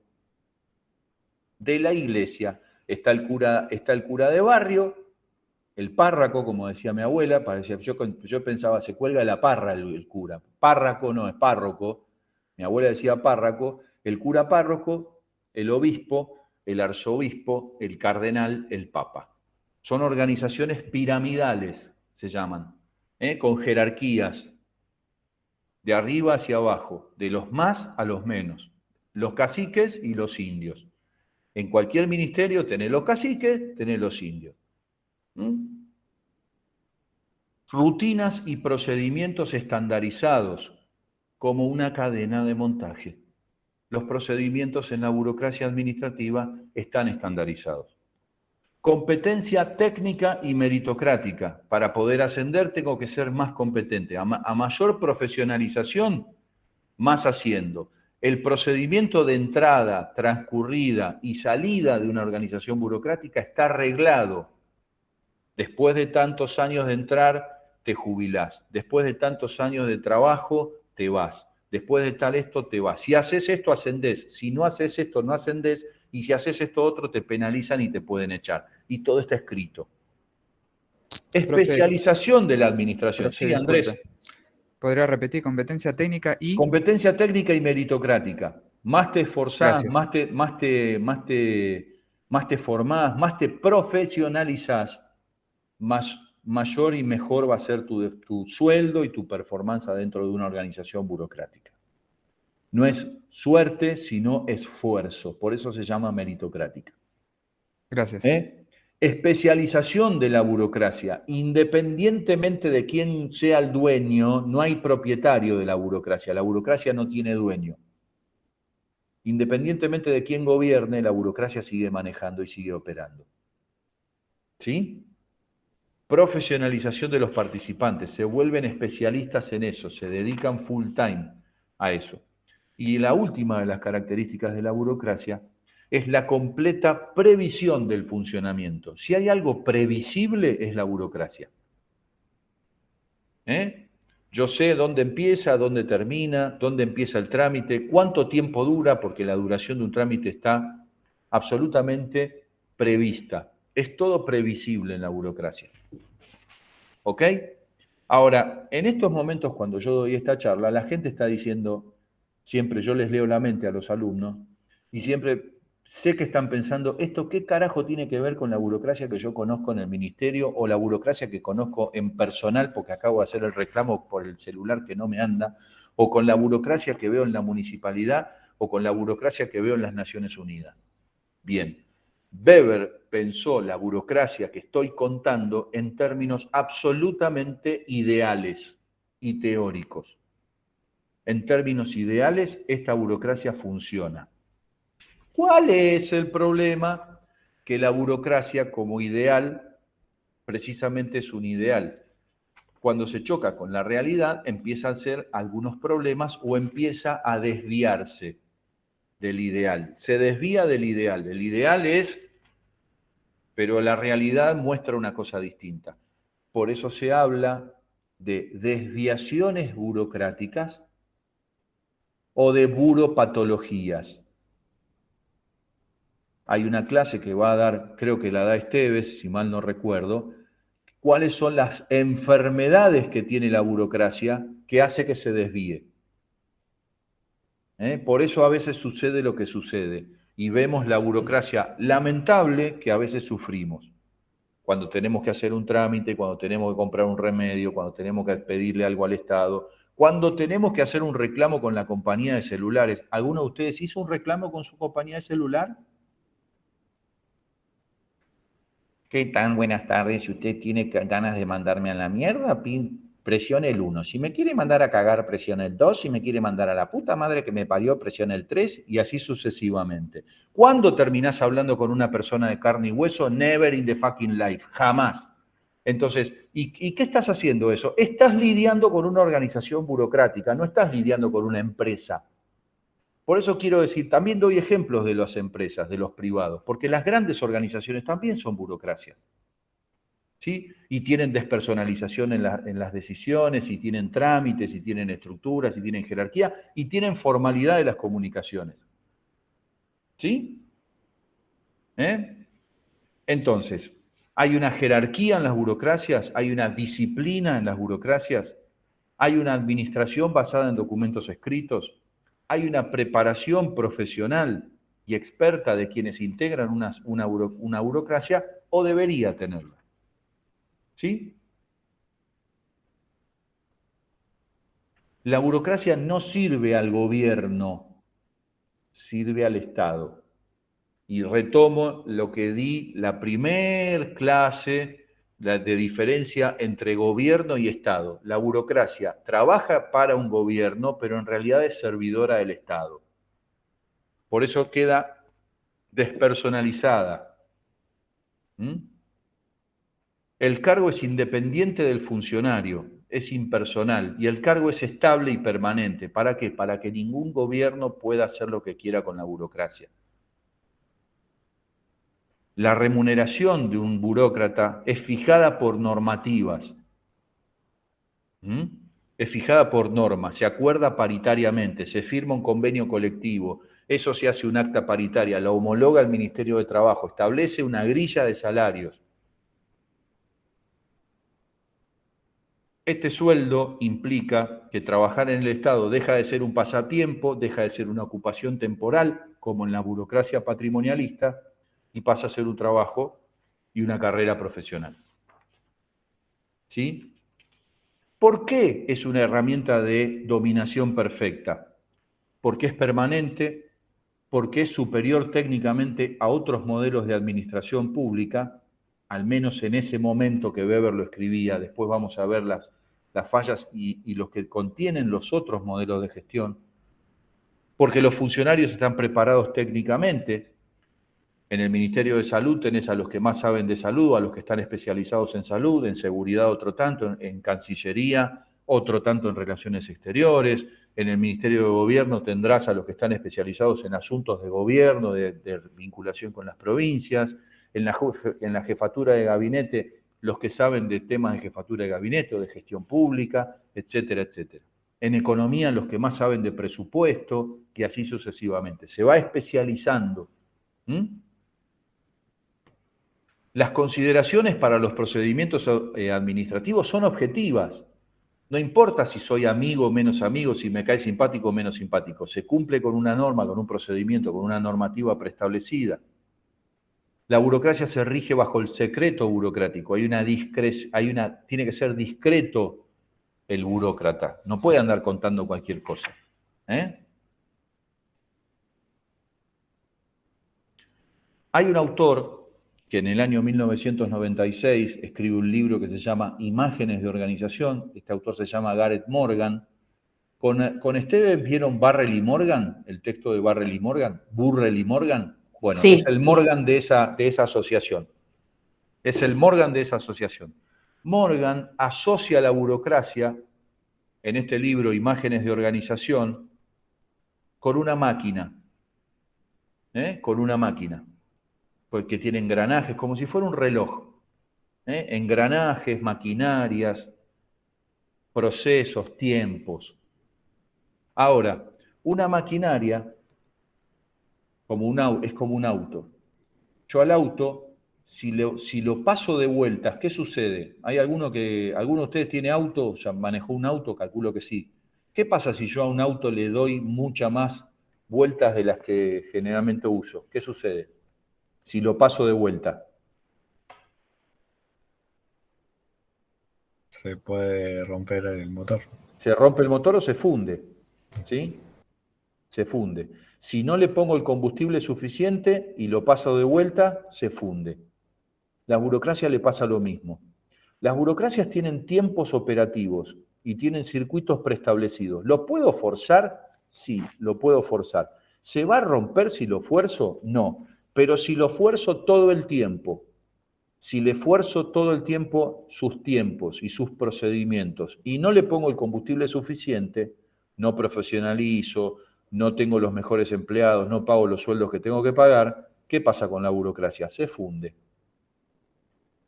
de la iglesia. Está el cura de barrio, el párroco, como decía mi abuela, yo pensaba, se cuelga la parra el cura. Párroco no, es párroco. Mi abuela decía párroco, el cura párroco, el obispo, el arzobispo, el cardenal, el papa. Son organizaciones piramidales, se llaman, con jerarquías, de arriba hacia abajo, de los más a los menos, los caciques y los indios. En cualquier ministerio tenés los caciques, tenés los indios. Rutinas y procedimientos estandarizados, como una cadena de montaje. Los procedimientos en la burocracia administrativa están estandarizados. Competencia técnica y meritocrática. Para poder ascender tengo que ser más competente. A mayor profesionalización, más haciendo. El procedimiento de entrada, transcurrida y salida de una organización burocrática está arreglado. Después de tantos años de entrar, te jubilás. Después de tantos años de trabajo, te vas. Después de tal esto, te vas. Si haces esto, ascendés. Si no haces esto, no ascendés. Y si haces esto otro, te penalizan y te pueden echar. Y todo está escrito. Especialización de la administración. Profe, Sí, Andrés. disculpe. ¿Podría repetir competencia técnica y...? Competencia técnica y meritocrática. Más te esforzás, Gracias. más te formás, más te profesionalizás, mayor y mejor va a ser tu sueldo y tu performance dentro de una organización burocrática. No es suerte, sino esfuerzo. Por eso se llama meritocrática. Gracias. Especialización de la burocracia. Independientemente de quién sea el dueño, no hay propietario de la burocracia. La burocracia no tiene dueño. Independientemente de quién gobierne, la burocracia sigue manejando y sigue operando. ¿Sí? Profesionalización de los participantes. Se vuelven especialistas en eso, se dedican full time a eso. Y la última de las características de la burocracia es la completa previsión del funcionamiento. Si hay algo previsible, es la burocracia. Yo sé dónde empieza, dónde termina, dónde empieza el trámite, cuánto tiempo dura, porque la duración de un trámite está absolutamente prevista. Es todo previsible en la burocracia. ¿Ok? Ahora, en estos momentos cuando yo doy esta charla, la gente está diciendo, siempre yo les leo la mente a los alumnos, y siempre sé que están pensando, ¿esto qué carajo tiene que ver con la burocracia que yo conozco en el ministerio o la burocracia que conozco en personal porque acabo de hacer el reclamo por el celular que no me anda, o con la burocracia que veo en la municipalidad o con la burocracia que veo en las Naciones Unidas? Bien, Weber pensó la burocracia que estoy contando en términos absolutamente ideales y teóricos. En términos ideales, esta burocracia funciona. ¿Cuál es el problema? Que la burocracia como ideal, precisamente es un ideal. Cuando se choca con la realidad, empieza a ser algunos problemas o empieza a desviarse del ideal. Se desvía del ideal. El ideal es, pero la realidad muestra una cosa distinta. Por eso se habla de desviaciones burocráticas o de buropatologías. Hay una clase que va a dar, creo que la da Esteves, si mal no recuerdo, cuáles son las enfermedades que tiene la burocracia que hace que se desvíe. Por eso a veces sucede lo que sucede y vemos la burocracia lamentable que a veces sufrimos. Cuando tenemos que hacer un trámite, cuando tenemos que comprar un remedio, cuando tenemos que pedirle algo al Estado, cuando tenemos que hacer un reclamo con la compañía de celulares. ¿Alguno de ustedes hizo un reclamo con su compañía de celular? ¿Qué tan buenas tardes? Si usted tiene ganas de mandarme a la mierda, presione el 1. Si me quiere mandar a cagar, presione el 2. Si me quiere mandar a la puta madre que me parió, presione el 3 y así sucesivamente. ¿Cuándo terminás hablando con una persona de carne y hueso? Never in the fucking life. Jamás. Entonces, ¿y qué estás haciendo eso? Estás lidiando con una organización burocrática, no estás lidiando con una empresa. Por eso quiero decir, también doy ejemplos de las empresas, de los privados, porque las grandes organizaciones también son burocracias, ¿sí? Y tienen despersonalización en las decisiones, y tienen trámites, y tienen estructuras, y tienen jerarquía, y tienen formalidad de las comunicaciones. ¿Sí? Entonces, hay una jerarquía en las burocracias, hay una disciplina en las burocracias, hay una administración basada en documentos escritos, hay una preparación profesional y experta de quienes integran una burocracia o debería tenerla. ¿Sí? La burocracia no sirve al gobierno, sirve al Estado. Y retomo lo que di la primer clase de diferencia entre gobierno y Estado. La burocracia trabaja para un gobierno, pero en realidad es servidora del Estado. Por eso queda despersonalizada. El cargo es independiente del funcionario, es impersonal y el cargo es estable y permanente. ¿Para qué? Para que ningún gobierno pueda hacer lo que quiera con la burocracia. La remuneración de un burócrata es fijada por normativas. Es fijada por normas, se acuerda paritariamente, se firma un convenio colectivo, eso se hace un acta paritaria, la homologa el Ministerio de Trabajo, establece una grilla de salarios. Este sueldo implica que trabajar en el Estado deja de ser un pasatiempo, deja de ser una ocupación temporal, como en la burocracia patrimonialista, y pasa a ser un trabajo y una carrera profesional. ¿Sí? ¿Por qué es una herramienta de dominación perfecta? Porque es permanente, porque es superior técnicamente a otros modelos de administración pública, al menos en ese momento que Weber lo escribía. Después vamos a ver las fallas y los que contienen los otros modelos de gestión, porque los funcionarios están preparados técnicamente. En el Ministerio de Salud tenés a los que más saben de salud, a los que están especializados en salud, en seguridad otro tanto, en Cancillería otro tanto en relaciones exteriores. En el Ministerio de Gobierno tendrás a los que están especializados en asuntos de gobierno, de vinculación con las provincias. En la jefatura de gabinete, los que saben de temas de jefatura de gabinete o de gestión pública, etcétera, etcétera. En economía, los que más saben de presupuesto, y así sucesivamente. Se va especializando. Las consideraciones para los procedimientos administrativos son objetivas. No importa si soy amigo o menos amigo, si me cae simpático o menos simpático. Se cumple con una norma, con un procedimiento, con una normativa preestablecida. La burocracia se rige bajo el secreto burocrático. Tiene que ser discreto el burócrata. No puede andar contando cualquier cosa. Hay un autor que en el año 1996 escribe un libro que se llama Imágenes de Organización. Este autor se llama Gareth Morgan. ¿Con ustedes vieron Burrell y Morgan? El texto de Burrell y Morgan. Burrell y Morgan. Bueno, Sí, es el Morgan de esa asociación. Es el Morgan de esa asociación. Morgan asocia la burocracia, en este libro Imágenes de Organización, con una máquina. Con una máquina. Porque tiene engranajes, como si fuera un reloj. Engranajes, maquinarias, procesos, tiempos. Ahora, una maquinaria es como un auto. Yo al auto, si lo paso de vueltas, ¿qué sucede? ¿Alguno de ustedes tiene auto? ¿Ya manejó un auto? Calculo que sí. ¿Qué pasa si yo a un auto le doy muchas más vueltas de las que generalmente uso? ¿Qué sucede? Si lo paso de vuelta. Se puede romper el motor. ¿Se rompe el motor o se funde? ¿Sí? Se funde. Si no le pongo el combustible suficiente y lo paso de vuelta, se funde. La burocracia le pasa lo mismo. Las burocracias tienen tiempos operativos y tienen circuitos preestablecidos. ¿Lo puedo forzar? Sí, lo puedo forzar. ¿Se va a romper si lo fuerzo? No. Pero si lo fuerzo todo el tiempo, si le fuerzo todo el tiempo sus tiempos y sus procedimientos y no le pongo el combustible suficiente, no profesionalizo, no tengo los mejores empleados, no pago los sueldos que tengo que pagar, ¿qué pasa con la burocracia? Se funde.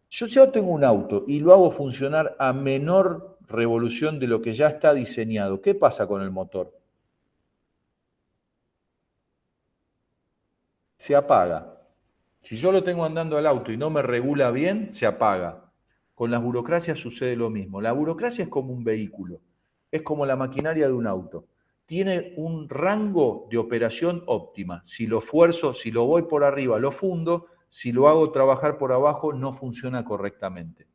Yo ya tengo un auto y lo hago funcionar a menor revolución de lo que ya está diseñado. ¿Qué pasa con el motor? Se apaga. Si yo lo tengo andando al auto y no me regula bien, se apaga. Con las burocracias sucede lo mismo. La burocracia es como un vehículo, es como la maquinaria de un auto. Tiene un rango de operación óptima. Si lo fuerzo, si lo voy por arriba, lo fundo. Si lo hago trabajar por abajo, no funciona correctamente.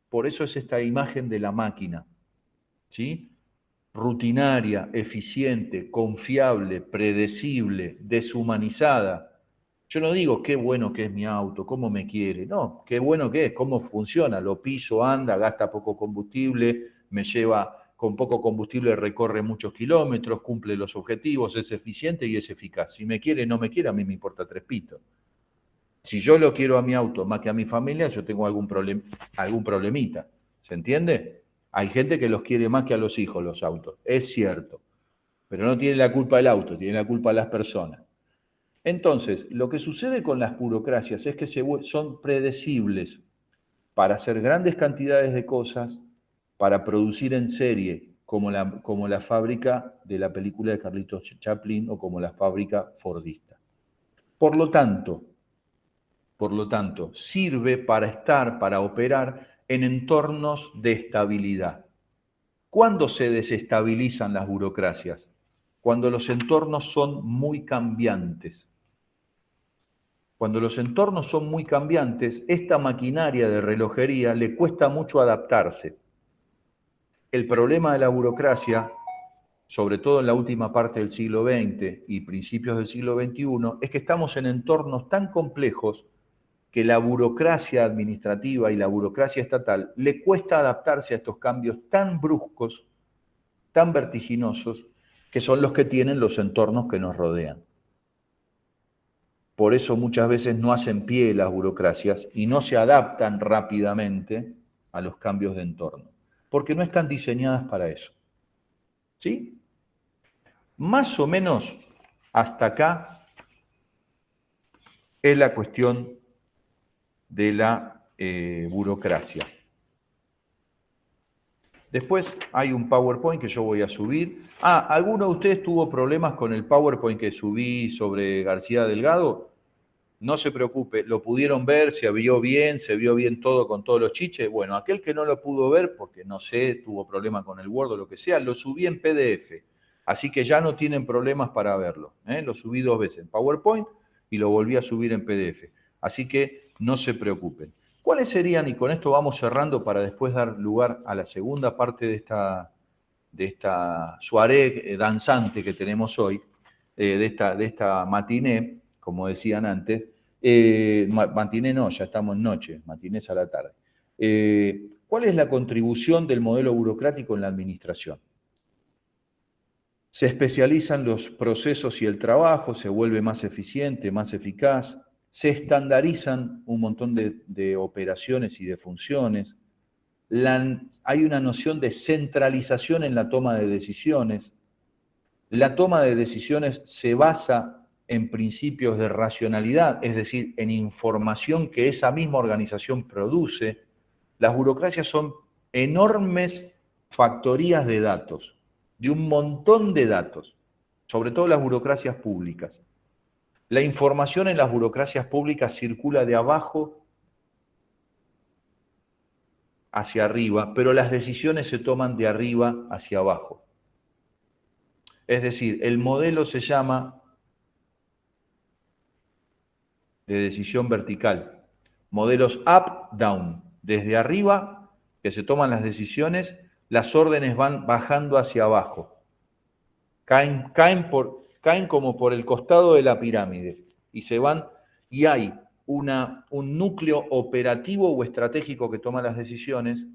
Por eso es esta imagen de la máquina, ¿sí? Rutinaria, eficiente, confiable, predecible, deshumanizada. Yo no digo qué bueno que es mi auto, cómo me quiere, no, qué bueno que es, cómo funciona, lo piso, anda, gasta poco combustible, me lleva con poco combustible, recorre muchos kilómetros, cumple los objetivos, es eficiente y es eficaz. Si me quiere o no me quiere, a mí me importa tres pitos. Si yo lo quiero a mi auto más que a mi familia, yo tengo algún problemita. ¿Se entiende? Hay gente que los quiere más que a los hijos los autos. Es cierto. Pero no tiene la culpa el auto, tiene la culpa las personas. Entonces, lo que sucede con las burocracias es que son predecibles para hacer grandes cantidades de cosas, para producir en serie, como la fábrica de la película de Carlitos Chaplin o como la fábrica fordista. Por lo tanto, sirve para operar en entornos de estabilidad. ¿Cuándo se desestabilizan las burocracias? Cuando los entornos son muy cambiantes. Cuando los entornos son muy cambiantes, esta maquinaria de relojería le cuesta mucho adaptarse. El problema de la burocracia, sobre todo en la última parte del siglo XX y principios del siglo XXI, es que estamos en entornos tan complejos que la burocracia administrativa y la burocracia estatal le cuesta adaptarse a estos cambios tan bruscos, tan vertiginosos, que son los que tienen los entornos que nos rodean. Por eso muchas veces no hacen pie las burocracias y no se adaptan rápidamente a los cambios de entorno, porque no están diseñadas para eso. ¿Sí? Más o menos hasta acá es la cuestión de la burocracia. Después hay un PowerPoint que yo voy a subir. ¿Alguno de ustedes tuvo problemas con el PowerPoint que subí sobre García Delgado? no se preocupe, lo pudieron ver, se vio bien todo con todos los chiches. Bueno, aquel que no lo pudo ver, porque no sé, tuvo problema con el Word o lo que sea, lo subí en PDF. Así que ya no tienen problemas para verlo. Lo subí 2 veces en PowerPoint y lo volví a subir en PDF. Así que no se preocupen. ¿Cuáles serían, y con esto vamos cerrando para después dar lugar a la segunda parte de esta soirée danzante que tenemos hoy, de esta matiné, como decían antes, matiné no, ya estamos en noche, matinés a la tarde. ¿Cuál es la contribución del modelo burocrático en la administración? Se especializan los procesos y el trabajo, se vuelve más eficiente, más eficaz, se estandarizan un montón de operaciones y de funciones, hay una noción de centralización en la toma de decisiones, la toma de decisiones se basa en principios de racionalidad, es decir, en información que esa misma organización produce. Las burocracias son enormes factorías de datos, de un montón de datos, sobre todo las burocracias públicas. La información en las burocracias públicas circula de abajo hacia arriba, pero las decisiones se toman de arriba hacia abajo. Es decir, el modelo se llama de decisión vertical. Modelos up-down, desde arriba, que se toman las decisiones, las órdenes van bajando hacia abajo. Caen como por el costado de la pirámide y se van, y hay un núcleo operativo o estratégico que toma las decisiones,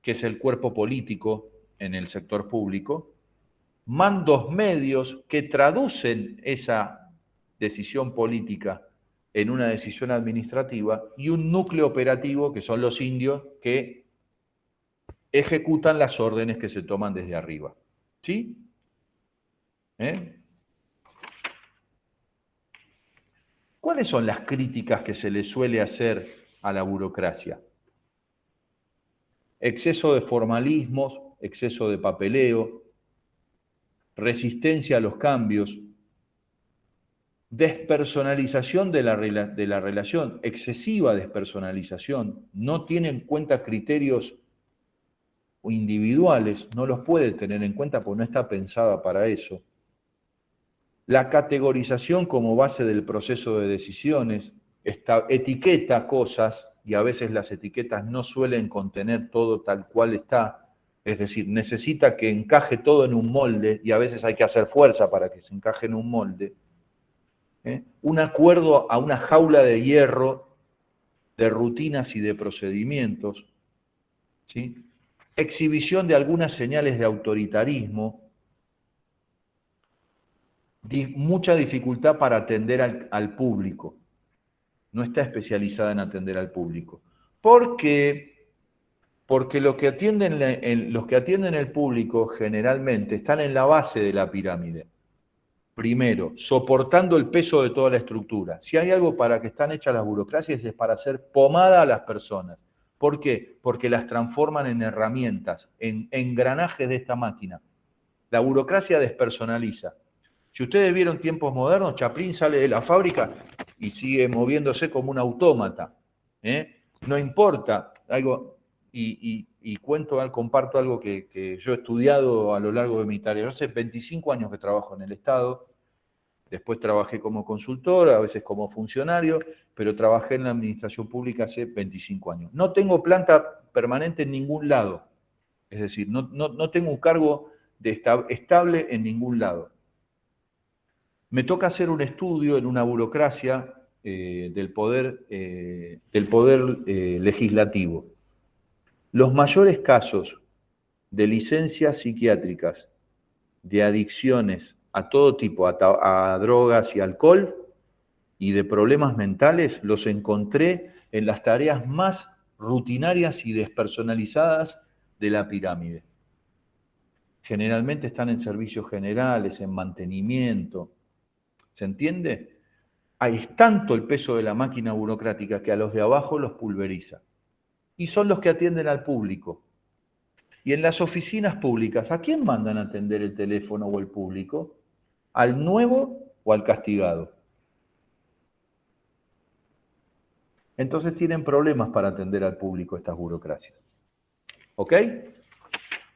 que es el cuerpo político en el sector público, mandos medios que traducen esa decisión política en una decisión administrativa y un núcleo operativo que son los indios que ejecutan las órdenes que se toman desde arriba. ¿Sí? ¿Cuáles son las críticas que se le suele hacer a la burocracia? Exceso de formalismos, exceso de papeleo, resistencia a los cambios, despersonalización de la relación, excesiva despersonalización, no tiene en cuenta criterios individuales, no los puede tener en cuenta porque no está pensada para eso. La categorización como base del proceso de decisiones, etiqueta cosas y a veces las etiquetas no suelen contener todo tal cual está, es decir, necesita que encaje todo en un molde y a veces hay que hacer fuerza para que se encaje en un molde. Un acuerdo a una jaula de hierro de rutinas y de procedimientos, ¿sí? Exhibición de algunas señales de autoritarismo, mucha dificultad para atender al público, no está especializada en atender al público. ¿Por qué? Porque los que atienden el público generalmente están en la base de la pirámide. Primero, soportando el peso de toda la estructura. Si hay algo para que están hechas las burocracias es para hacer pomada a las personas. ¿Por qué? Porque las transforman en herramientas, en engranajes de esta máquina. La burocracia despersonaliza. Si ustedes vieron tiempos modernos, Chaplin sale de la fábrica y sigue moviéndose como un autómata. No importa, algo, y comparto algo que yo he estudiado a lo largo de mi tarea. Yo hace 25 años que trabajo en el Estado, después trabajé como consultor, a veces como funcionario, pero trabajé en la administración pública hace 25 años. No tengo planta permanente en ningún lado, es decir, no tengo un cargo estable en ningún lado. Me toca hacer un estudio en una burocracia del poder legislativo. Los mayores casos de licencias psiquiátricas, de adicciones a todo tipo, a drogas y alcohol, y de problemas mentales, los encontré en las tareas más rutinarias y despersonalizadas de la pirámide. Generalmente están en servicios generales, en mantenimiento. ¿Se entiende? Es tanto el peso de la máquina burocrática que a los de abajo los pulveriza. Y son los que atienden al público. Y en las oficinas públicas, ¿a quién mandan a atender el teléfono o el público? ¿Al nuevo o al castigado? Entonces tienen problemas para atender al público estas burocracias. ¿Ok?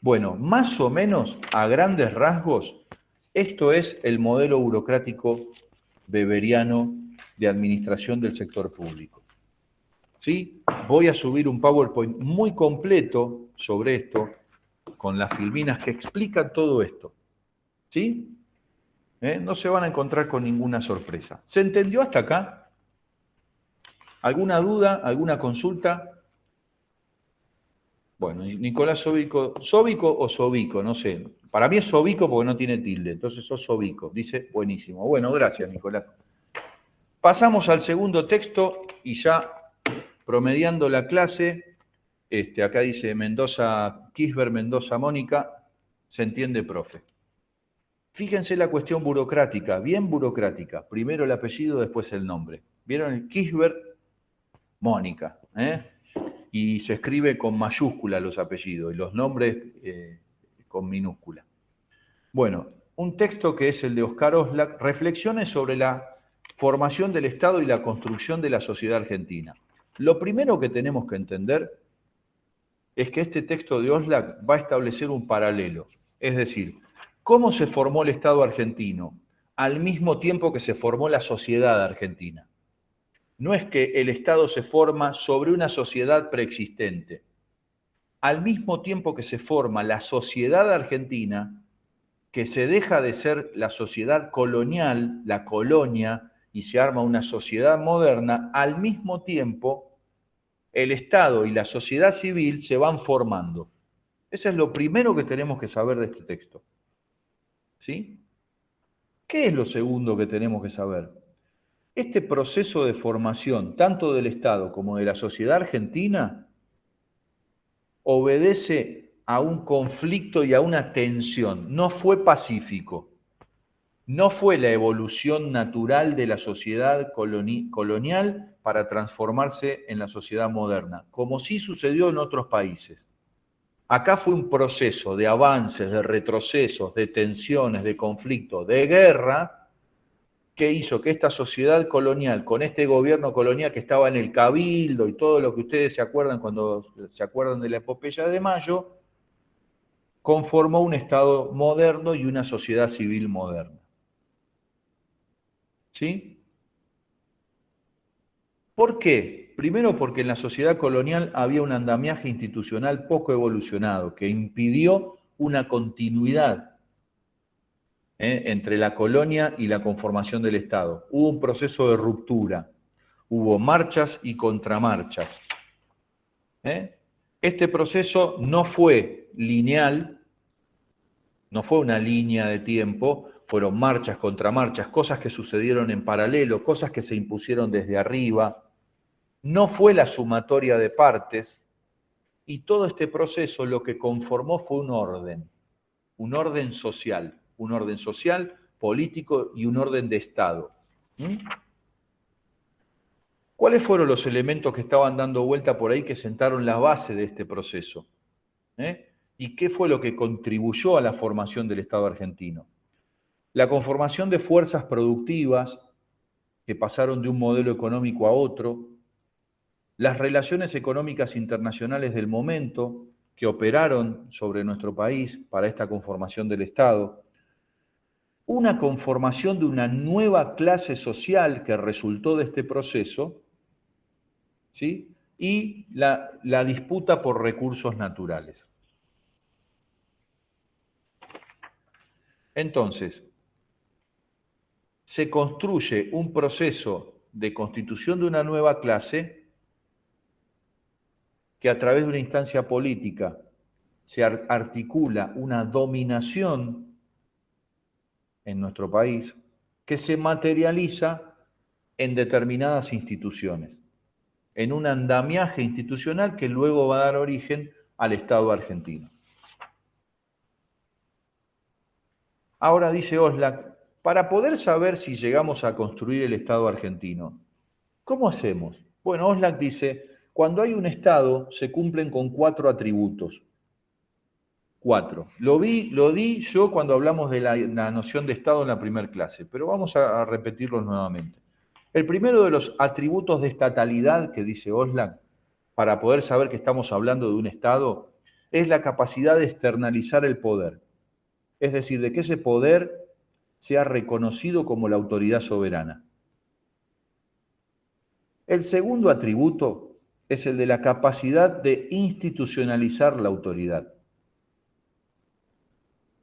Bueno, más o menos, a grandes rasgos, esto es el modelo burocrático weberiano de administración del sector público. ¿Sí? Voy a subir un PowerPoint muy completo sobre esto, con las filminas que explican todo esto. ¿Sí? No se van a encontrar con ninguna sorpresa. ¿Se entendió hasta acá? ¿Alguna duda? ¿Alguna consulta? Bueno, Nicolás Sobico, ¿Sóbico o Sobico? No sé. Para mí es Sobico porque no tiene tilde, entonces sos Sobico. Dice, buenísimo. Bueno, gracias, Nicolás. Pasamos al segundo texto y ya promediando la clase, acá dice Mendoza, Kisber, Mendoza, Mónica, se entiende, profe. Fíjense la cuestión burocrática, bien burocrática. Primero el apellido, después el nombre. ¿Vieron el Kisber? Mónica, y se escribe con mayúscula los apellidos y los nombres con minúscula. Bueno, un texto que es el de Oscar Oslak, Reflexiones sobre la formación del Estado y la construcción de la sociedad argentina. Lo primero que tenemos que entender es que este texto de Oslak va a establecer un paralelo, es decir, cómo se formó el Estado argentino al mismo tiempo que se formó la sociedad argentina. No es que el Estado se forma sobre una sociedad preexistente. Al mismo tiempo que se forma la sociedad argentina, que se deja de ser la sociedad colonial, la colonia, y se arma una sociedad moderna, al mismo tiempo el Estado y la sociedad civil se van formando. Eso es lo primero que tenemos que saber de este texto. ¿Sí? ¿Qué es lo segundo que tenemos que saber? Este proceso de formación, tanto del Estado como de la sociedad argentina, obedece a un conflicto y a una tensión. No fue pacífico. No fue la evolución natural de la sociedad colonial para transformarse en la sociedad moderna, como sí sucedió en otros países. Acá fue un proceso de avances, de retrocesos, de tensiones, de conflictos, de guerra, que hizo que esta sociedad colonial, con este gobierno colonial que estaba en el Cabildo y todo lo que ustedes se acuerdan cuando se acuerdan de la epopeya de Mayo, conformó un Estado moderno y una sociedad civil moderna. ¿Sí? ¿Por qué? Primero porque en la sociedad colonial había un andamiaje institucional poco evolucionado que impidió una continuidad entre la colonia y la conformación del Estado. Hubo un proceso de ruptura, hubo marchas y contramarchas. Este proceso no fue lineal, no fue una línea de tiempo, fueron marchas, contramarchas, cosas que sucedieron en paralelo, cosas que se impusieron desde arriba, no fue la sumatoria de partes, y todo este proceso lo que conformó fue un orden social, político y un orden de Estado. ¿Cuáles fueron los elementos que estaban dando vuelta por ahí que sentaron la base de este proceso? ¿Y qué fue lo que contribuyó a la formación del Estado argentino? La conformación de fuerzas productivas que pasaron de un modelo económico a otro, las relaciones económicas internacionales del momento que operaron sobre nuestro país para esta conformación del Estado, una conformación de una nueva clase social que resultó de este proceso, ¿sí? Y la disputa por recursos naturales. Entonces, se construye un proceso de constitución de una nueva clase que a través de una instancia política se articula una dominación en nuestro país que se materializa en determinadas instituciones, en un andamiaje institucional que luego va a dar origen al Estado argentino. Ahora dice Oslak, para poder saber si llegamos a construir el Estado argentino, ¿cómo hacemos? Bueno, Oslak dice, cuando hay un Estado se cumplen con 4 atributos. 4. Lo di yo cuando hablamos de la noción de Estado en la primera clase, pero vamos a repetirlo nuevamente. El primero de los atributos de estatalidad que dice Oslan, para poder saber que estamos hablando de un Estado, es la capacidad de externalizar el poder. Es decir, de que ese poder sea reconocido como la autoridad soberana. El segundo atributo es el de la capacidad de institucionalizar la autoridad,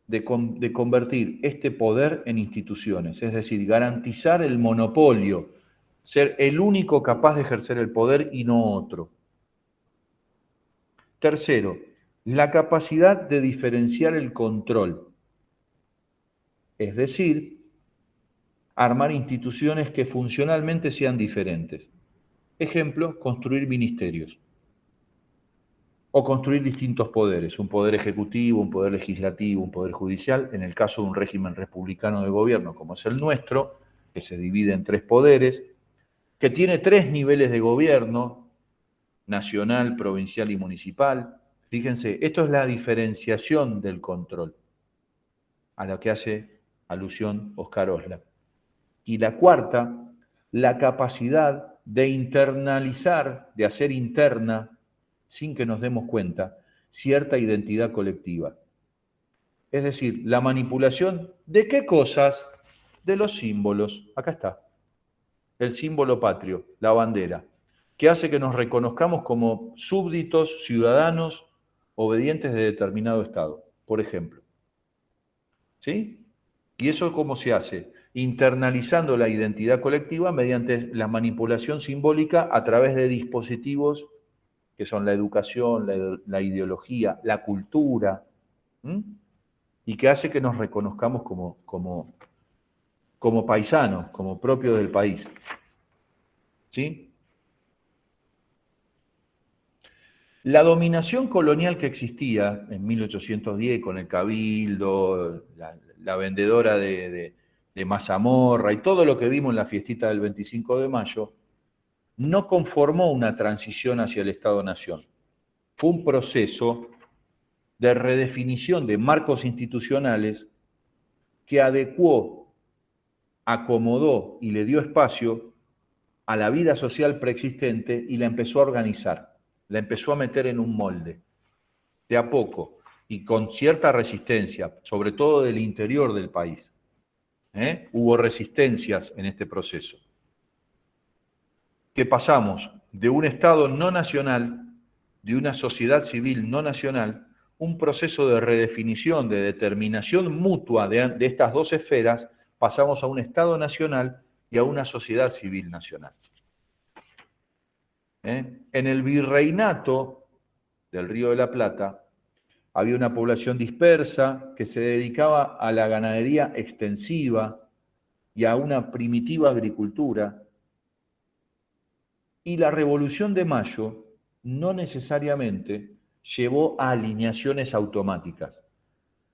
de convertir este poder en instituciones, es decir, garantizar el monopolio, ser el único capaz de ejercer el poder y no otro. Tercero, la capacidad de diferenciar el control, es decir, armar instituciones que funcionalmente sean diferentes. Ejemplo, construir ministerios o construir distintos poderes, un poder ejecutivo, un poder legislativo, un poder judicial, en el caso de un régimen republicano de gobierno como es el nuestro, que se divide en 3 poderes, que tiene 3 niveles de gobierno, nacional, provincial y municipal. Fíjense, esto es la diferenciación del control, a la que hace alusión Oscar Oslan. Y la cuarta, la capacidad de internalizar, de hacer interna, sin que nos demos cuenta, cierta identidad colectiva. Es decir, la manipulación ¿de qué cosas? De los símbolos. Acá está. El símbolo patrio, la bandera, que hace que nos reconozcamos como súbditos, ciudadanos, obedientes de determinado Estado, por ejemplo. ¿Sí? ¿Y eso cómo se hace? Internalizando la identidad colectiva mediante la manipulación simbólica a través de dispositivos que son la educación, la ideología, la cultura, y que hace que nos reconozcamos como paisanos, como propios del país. ¿Sí? La dominación colonial que existía en 1810 con el cabildo, la vendedora de mazamorra y todo lo que vimos en la fiestita del 25 de mayo, no conformó una transición hacia el Estado-Nación. Fue un proceso de redefinición de marcos institucionales que adecuó, acomodó y le dio espacio a la vida social preexistente y la empezó a organizar, la empezó a meter en un molde, de a poco y con cierta resistencia, sobre todo del interior del país. Hubo resistencias en este proceso. Que pasamos de un Estado no nacional, de una sociedad civil no nacional, un proceso de redefinición, de determinación mutua de estas 2 esferas, pasamos a un Estado nacional y a una sociedad civil nacional. En el virreinato del Río de la Plata había una población dispersa que se dedicaba a la ganadería extensiva y a una primitiva agricultura. Y la Revolución de Mayo no necesariamente llevó a alineaciones automáticas.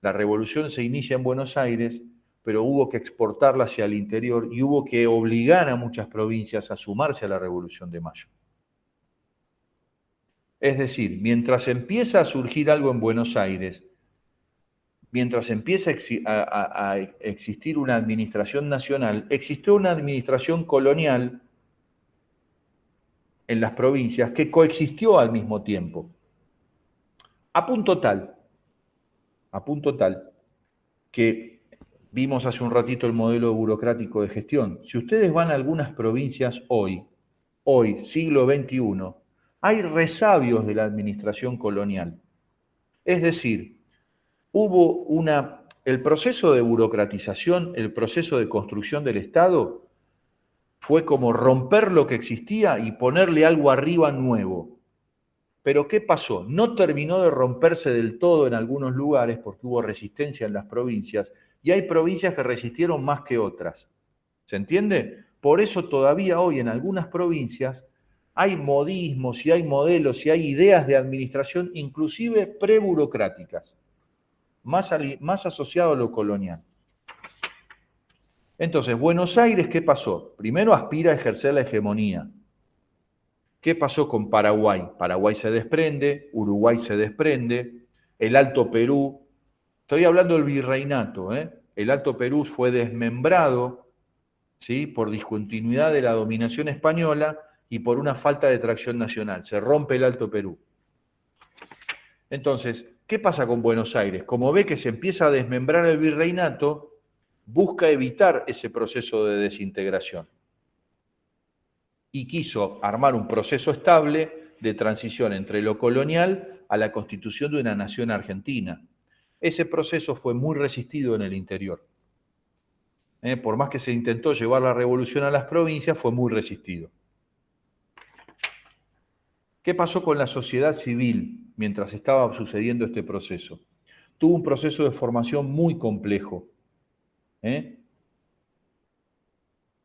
La revolución se inicia en Buenos Aires, pero hubo que exportarla hacia el interior y hubo que obligar a muchas provincias a sumarse a la Revolución de Mayo. Es decir, mientras empieza a surgir algo en Buenos Aires, mientras empieza a existir una administración nacional, existió una administración colonial en las provincias que coexistió al mismo tiempo. A punto tal que vimos hace un ratito el modelo burocrático de gestión. Si ustedes van a algunas provincias hoy, siglo XXI, hay resabios de la administración colonial. Es decir, el proceso de burocratización, el proceso de construcción del Estado, fue como romper lo que existía y ponerle algo arriba nuevo. Pero ¿qué pasó? No terminó de romperse del todo en algunos lugares porque hubo resistencia en las provincias y hay provincias que resistieron más que otras. ¿Se entiende? Por eso todavía hoy en algunas provincias hay modismos y hay modelos y hay ideas de administración inclusive preburocráticas, más asociado a lo colonial. Entonces, Buenos Aires, ¿qué pasó? Primero aspira a ejercer la hegemonía. ¿Qué pasó con Paraguay? Paraguay se desprende, Uruguay se desprende, el Alto Perú, estoy hablando del virreinato, el Alto Perú fue desmembrado ¿sí? Por discontinuidad de la dominación española y por una falta de tracción nacional. Se rompe el Alto Perú. Entonces, ¿qué pasa con Buenos Aires? Como ve que se empieza a desmembrar el virreinato, busca evitar ese proceso de desintegración. Y quiso armar un proceso estable de transición entre lo colonial a la constitución de una nación argentina. Ese proceso fue muy resistido en el interior. Por más que se intentó llevar la revolución a las provincias, fue muy resistido. ¿Qué pasó con la sociedad civil mientras estaba sucediendo este proceso? Tuvo un proceso de formación muy complejo.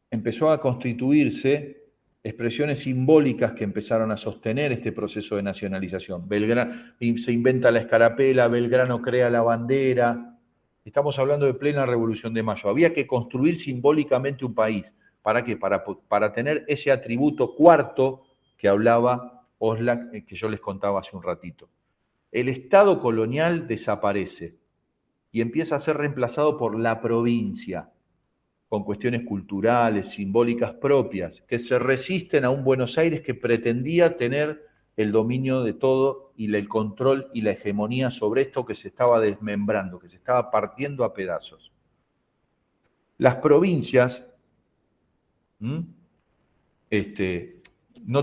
Empezó a constituirse expresiones simbólicas que empezaron a sostener este proceso de nacionalización. Se inventa la escarapela, Belgrano crea la bandera. Estamos hablando de plena Revolución de Mayo. Había que construir simbólicamente un país. ¿Para qué? Para tener ese atributo cuarto que hablaba Oxlack, que yo les contaba hace un ratito. El Estado colonial desaparece y empieza a ser reemplazado por la provincia, con cuestiones culturales, simbólicas propias, que se resisten a un Buenos Aires que pretendía tener el dominio de todo y el control y la hegemonía sobre esto que se estaba desmembrando, que se estaba partiendo a pedazos. Las provincias no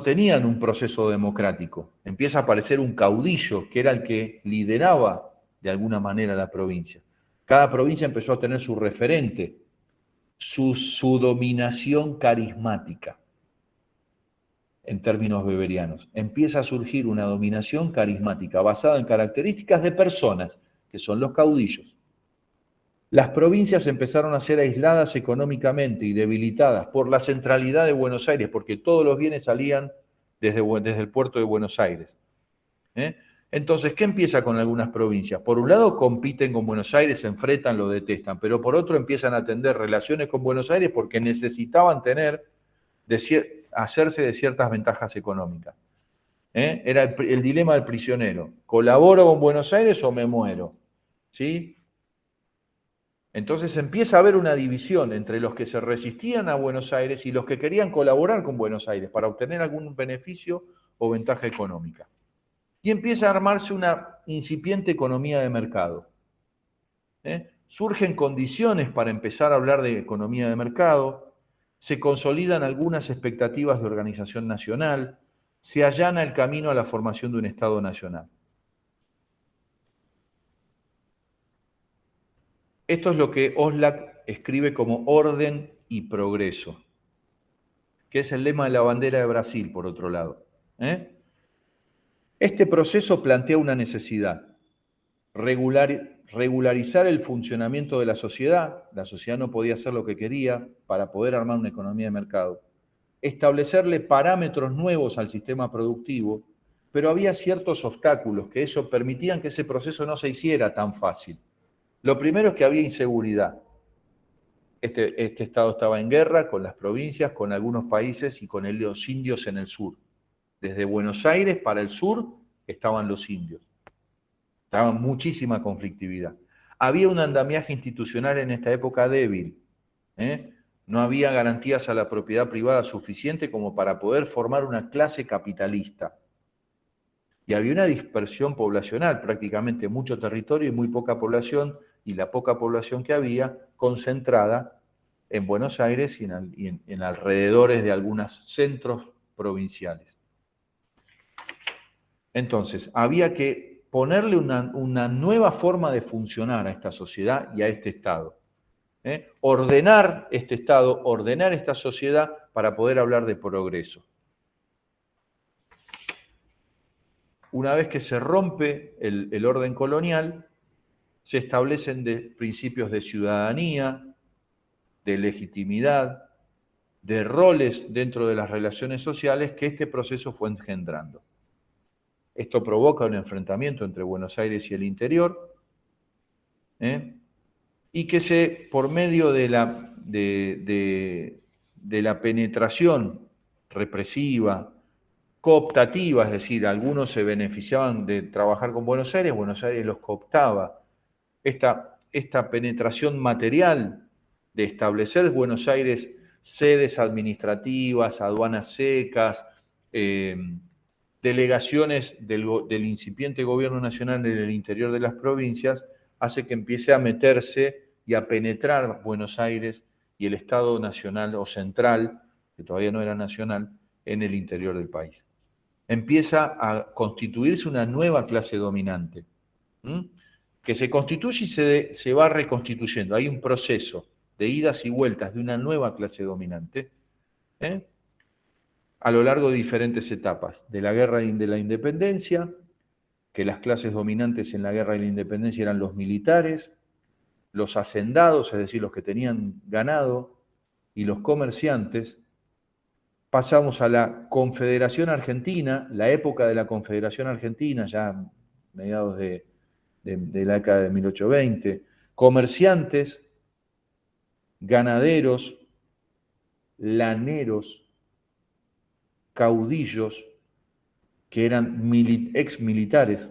tenían un proceso democrático. Empieza a aparecer un caudillo que era el que lideraba de alguna manera la provincia. Cada provincia empezó a tener su referente, su dominación carismática, en términos weberianos. Empieza a surgir una dominación carismática basada en características de personas, que son los caudillos. Las provincias empezaron a ser aisladas económicamente y debilitadas por la centralidad de Buenos Aires, porque todos los bienes salían desde el puerto de Buenos Aires. Entonces, ¿qué empieza con algunas provincias? Por un lado, compiten con Buenos Aires, se enfrentan, lo detestan, pero por otro empiezan a tender relaciones con Buenos Aires porque necesitaban hacerse de ciertas ventajas económicas. Era el dilema del prisionero. ¿Colaboro con Buenos Aires o me muero? ¿Sí? Entonces empieza a haber una división entre los que se resistían a Buenos Aires y los que querían colaborar con Buenos Aires para obtener algún beneficio o ventaja económica. Y empieza a armarse una incipiente economía de mercado. Surgen condiciones para empezar a hablar de economía de mercado, se consolidan algunas expectativas de organización nacional, se allana el camino a la formación de un Estado nacional. Esto es lo que Oxlack escribe como orden y progreso, que es el lema de la bandera de Brasil, por otro lado. Este proceso plantea una necesidad, regularizar el funcionamiento de la sociedad no podía hacer lo que quería para poder armar una economía de mercado, establecerle parámetros nuevos al sistema productivo, pero había ciertos obstáculos que eso permitían que ese proceso no se hiciera tan fácil. Lo primero es que había inseguridad. Este Estado estaba en guerra con las provincias, con algunos países y con los indios en el sur. Desde Buenos Aires para el sur estaban los indios. Estaba muchísima conflictividad. Había un andamiaje institucional en esta época débil. No había garantías a la propiedad privada suficiente como para poder formar una clase capitalista. Y había una dispersión poblacional, prácticamente mucho territorio y muy poca población, y la poca población que había concentrada en Buenos Aires y en alrededores de algunos centros provinciales. Entonces, había que ponerle una nueva forma de funcionar a esta sociedad y a este Estado. Ordenar este Estado, ordenar esta sociedad para poder hablar de progreso. Una vez que se rompe el orden colonial, se establecen principios de ciudadanía, de legitimidad, de roles dentro de las relaciones sociales que este proceso fue engendrando. Esto provoca un enfrentamiento entre Buenos Aires y el interior, y que por medio de la penetración represiva, cooptativa, es decir, algunos se beneficiaban de trabajar con Buenos Aires los cooptaba. Esta penetración material de establecer Buenos Aires sedes administrativas, aduanas secas, delegaciones del incipiente gobierno nacional en el interior de las provincias, hace que empiece a meterse y a penetrar Buenos Aires y el Estado nacional o central, que todavía no era nacional, en el interior del país. Empieza a constituirse una nueva clase dominante, que se constituye y se va reconstituyendo. Hay un proceso de idas y vueltas de una nueva clase dominante, a lo largo de diferentes etapas, de la guerra de la independencia, que las clases dominantes en la guerra de la independencia eran los militares, los hacendados, es decir, los que tenían ganado, y los comerciantes. Pasamos a la Confederación Argentina, la época de la Confederación Argentina, ya mediados de la década de 1820, comerciantes, ganaderos, laneros, caudillos, que eran ex militares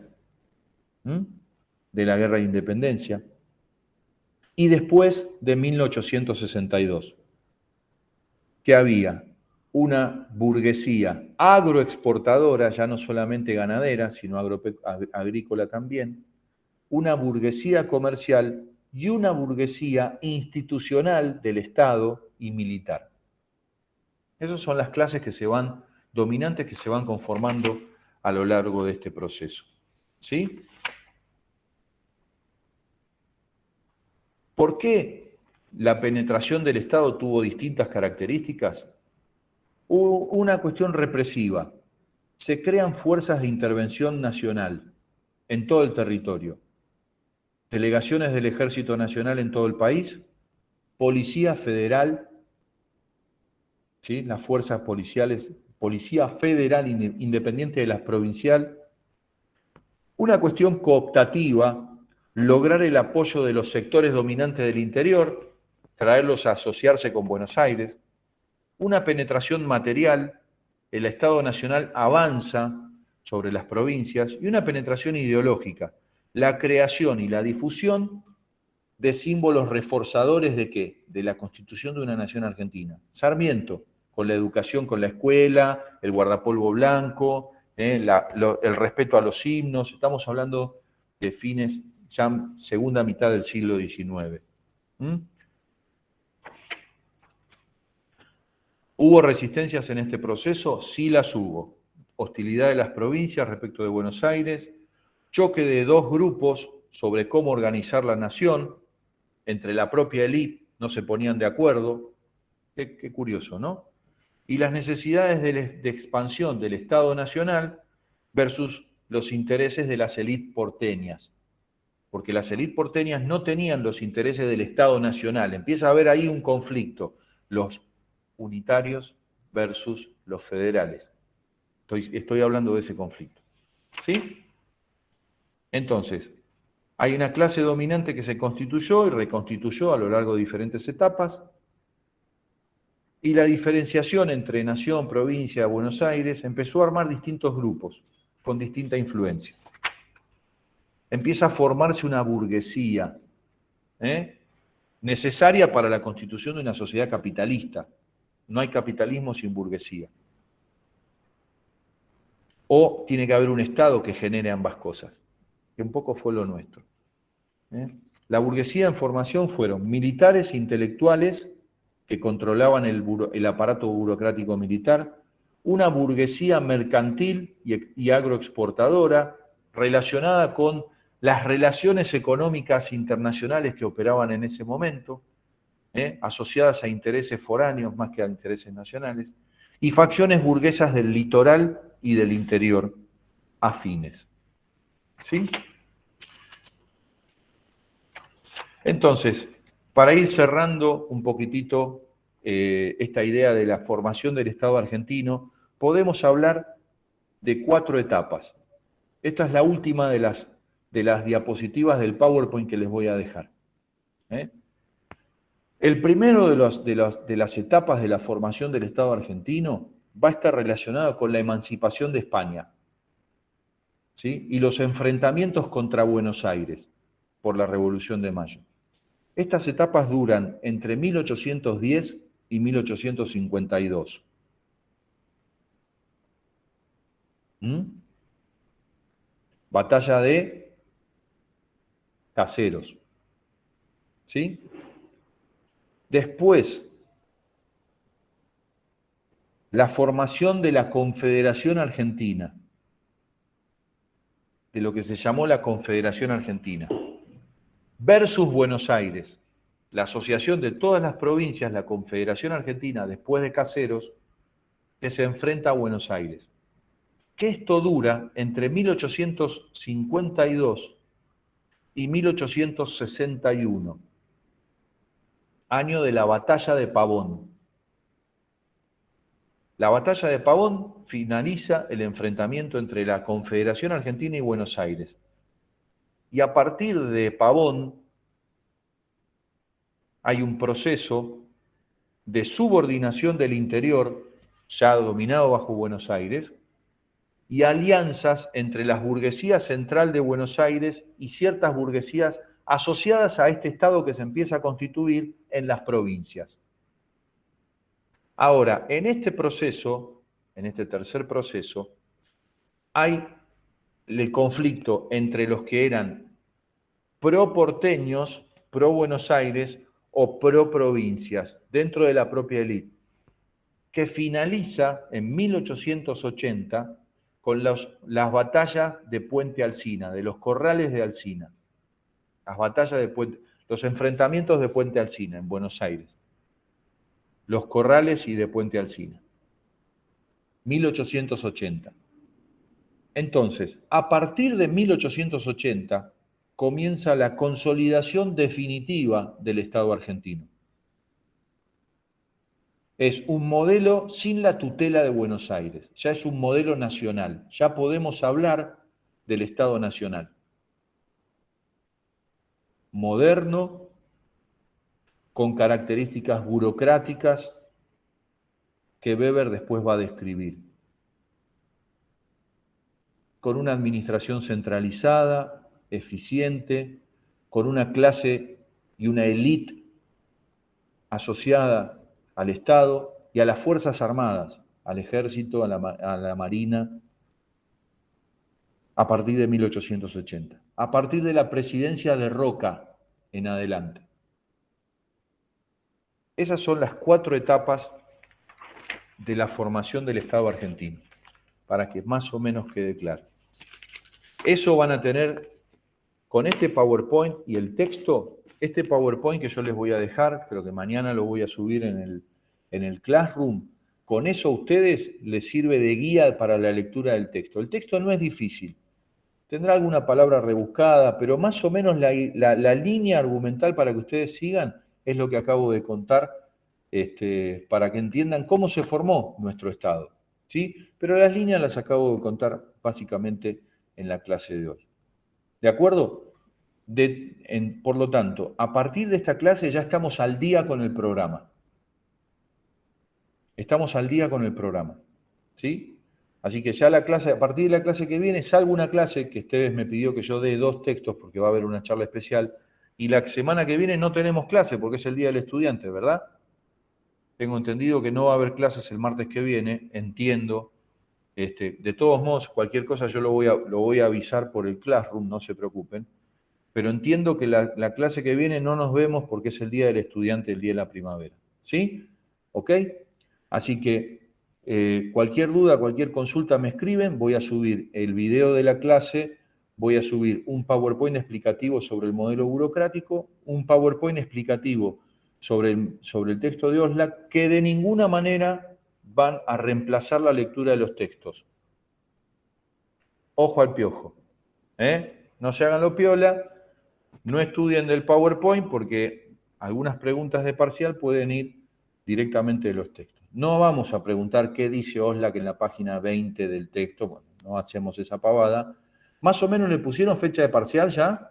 de la Guerra de Independencia, y después de 1862, que había una burguesía agroexportadora, ya no solamente ganadera, sino agrícola también, una burguesía comercial y una burguesía institucional del Estado y militar. Esas son las clases que se van, dominantes, que se van conformando a lo largo de este proceso. ¿Sí? ¿Por qué la penetración del Estado tuvo distintas características? Una cuestión represiva. Se crean fuerzas de intervención nacional en todo el territorio. Delegaciones del Ejército Nacional en todo el país, Policía Federal, ¿sí? Las fuerzas policiales, Policía Federal independiente de la provincial. Una cuestión cooptativa, lograr el apoyo de los sectores dominantes del interior, traerlos a asociarse con Buenos Aires. Una penetración material, el Estado Nacional avanza sobre las provincias, y una penetración ideológica, la creación y la difusión de símbolos reforzadores ¿de qué? De la constitución de una nación argentina. Sarmiento, con la educación, con la escuela, el guardapolvo blanco, el respeto a los himnos. Estamos hablando de fines, ya segunda mitad del siglo XIX. ¿Hubo resistencias en este proceso? Sí las hubo. Hostilidad de las provincias respecto de Buenos Aires, choque de dos grupos sobre cómo organizar la nación, entre la propia élite no se ponían de acuerdo. Qué curioso, ¿no? Y las necesidades de expansión del Estado Nacional versus los intereses de las élites porteñas. Porque las élites porteñas no tenían los intereses del Estado Nacional. Empieza a haber ahí un conflicto. Los unitarios versus los federales. Estoy hablando de ese conflicto. ¿Sí? Entonces, hay una clase dominante que se constituyó y reconstituyó a lo largo de diferentes etapas, y la diferenciación entre nación, provincia, Buenos Aires, empezó a armar distintos grupos con distinta influencia. Empieza a formarse una burguesía necesaria para la constitución de una sociedad capitalista. No hay capitalismo sin burguesía. O tiene que haber un Estado que genere ambas cosas, que un poco fue lo nuestro. La burguesía en formación fueron militares intelectuales que controlaban el aparato burocrático militar, una burguesía mercantil y agroexportadora relacionada con las relaciones económicas internacionales que operaban en ese momento, asociadas a intereses foráneos más que a intereses nacionales, y facciones burguesas del litoral y del interior afines. ¿Sí? Entonces, para ir cerrando un poquitito esta idea de la formación del Estado argentino, podemos hablar de 4 etapas. Esta es la última de las diapositivas del PowerPoint que les voy a dejar. El primero de las etapas de la formación del Estado argentino va a estar relacionado con la emancipación de España, ¿sí? Y los enfrentamientos contra Buenos Aires por la Revolución de Mayo. Estas etapas duran entre 1810 y 1852. Batalla de Caseros. ¿Sí? Después, la formación de la Confederación Argentina, de lo que se llamó la Confederación Argentina, versus Buenos Aires, la asociación de todas las provincias, la Confederación Argentina, después de Caseros, que se enfrenta a Buenos Aires. Que esto dura entre 1852 y 1861, año de la Batalla de Pavón. La Batalla de Pavón finaliza el enfrentamiento entre la Confederación Argentina y Buenos Aires. Y a partir de Pavón hay un proceso de subordinación del interior, ya dominado bajo Buenos Aires, y alianzas entre la burguesía central de Buenos Aires y ciertas burguesías asociadas a este Estado que se empieza a constituir en las provincias. Ahora, en este proceso, en este tercer proceso, hay el conflicto entre los que eran pro-porteños, pro-Buenos Aires o pro-provincias, dentro de la propia élite, que finaliza en 1880 con las batallas de Puente Alsina, de los corrales de Alsina, las batallas de los enfrentamientos de Puente Alsina en Buenos Aires, los corrales y de Puente Alsina, 1880. Entonces, a partir de 1880 comienza la consolidación definitiva del Estado argentino. Es un modelo sin la tutela de Buenos Aires, ya es un modelo nacional, ya podemos hablar del Estado nacional. Moderno, con características burocráticas que Weber después va a describir. Con una administración centralizada, eficiente, con una clase y una élite asociada al Estado y a las Fuerzas Armadas, al Ejército, a la Marina, a partir de 1880, a partir de la presidencia de Roca en adelante. Esas son las 4 etapas de la formación del Estado argentino, para que más o menos quede claro. Eso van a tener con este PowerPoint y el texto, este PowerPoint que yo les voy a dejar, pero que mañana lo voy a subir en el Classroom, con eso a ustedes les sirve de guía para la lectura del texto. El texto no es difícil, tendrá alguna palabra rebuscada, pero más o menos la línea argumental para que ustedes sigan es lo que acabo de contar, para que entiendan cómo se formó nuestro Estado, ¿sí? Pero las líneas las acabo de contar básicamente en la clase de hoy. ¿De acuerdo? Por lo tanto, a partir de esta clase ya estamos al día con el programa. Estamos al día con el programa, ¿sí? Así que ya la clase, a partir de la clase que viene, salvo una clase que ustedes me pidió que yo dé 2 textos porque va a haber una charla especial, y la semana que viene no tenemos clase porque es el Día del Estudiante, ¿verdad? Tengo entendido que no va a haber clases el martes que viene, entiendo. De todos modos, cualquier cosa yo lo voy a avisar por el Classroom, no se preocupen. Pero entiendo que la clase que viene no nos vemos porque es el Día del Estudiante, el día de la primavera. ¿Sí? ¿Ok? Así que cualquier duda, cualquier consulta me escriben, voy a subir el video de la clase, voy a subir un PowerPoint explicativo sobre el modelo burocrático, un PowerPoint explicativo sobre el texto de Oxlack, que de ninguna manera van a reemplazar la lectura de los textos. Ojo al piojo. No se hagan lo piola, no estudien del PowerPoint porque algunas preguntas de parcial pueden ir directamente de los textos. No vamos a preguntar qué dice Oxlack en la página 20 del texto, bueno, no hacemos esa pavada. ¿Más o menos le pusieron fecha de parcial ya?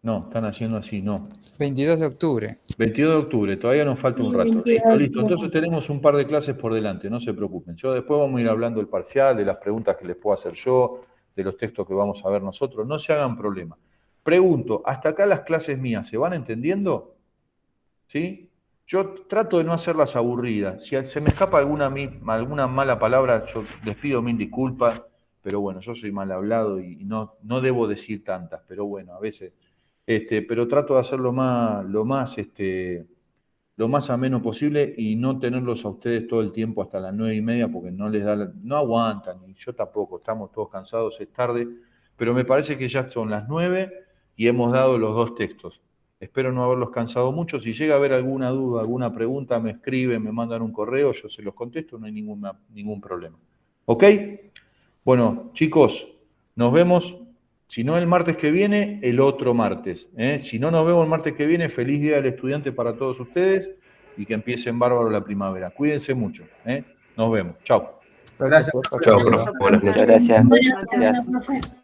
No, están haciendo así, no. 22 de octubre. 22 de octubre, todavía nos falta un rato. Listo. Entonces tenemos un par de clases por delante, no se preocupen. Yo después vamos a ir hablando del parcial, de las preguntas que les puedo hacer yo, de los textos que vamos a ver nosotros. No se hagan problema. Pregunto, ¿hasta acá las clases mías se van entendiendo? ¿Sí? Yo trato de no hacerlas aburridas. Si se me escapa alguna mala palabra, yo les pido mil disculpas, pero bueno, yo soy mal hablado y no debo decir tantas, pero bueno, a veces, pero trato de hacerlo lo más ameno posible y no tenerlos a ustedes todo el tiempo hasta las 9:30 porque no aguantan, y yo tampoco, estamos todos cansados, es tarde, pero me parece que ya son las 9 y hemos dado los 2 textos. Espero no haberlos cansado mucho. Si llega a haber alguna duda, alguna pregunta, me escriben, me mandan un correo, yo se los contesto, no hay ningún problema. ¿Ok? Bueno, chicos, nos vemos, si no el martes que viene, el otro martes. Si no nos vemos el martes que viene, feliz Día del Estudiante para todos ustedes y que empiecen bárbaro la primavera. Cuídense mucho. Nos vemos. Chao. Gracias, profe. Chao, profe. Buenas noches. Muchas gracias. Buenas noches, profe.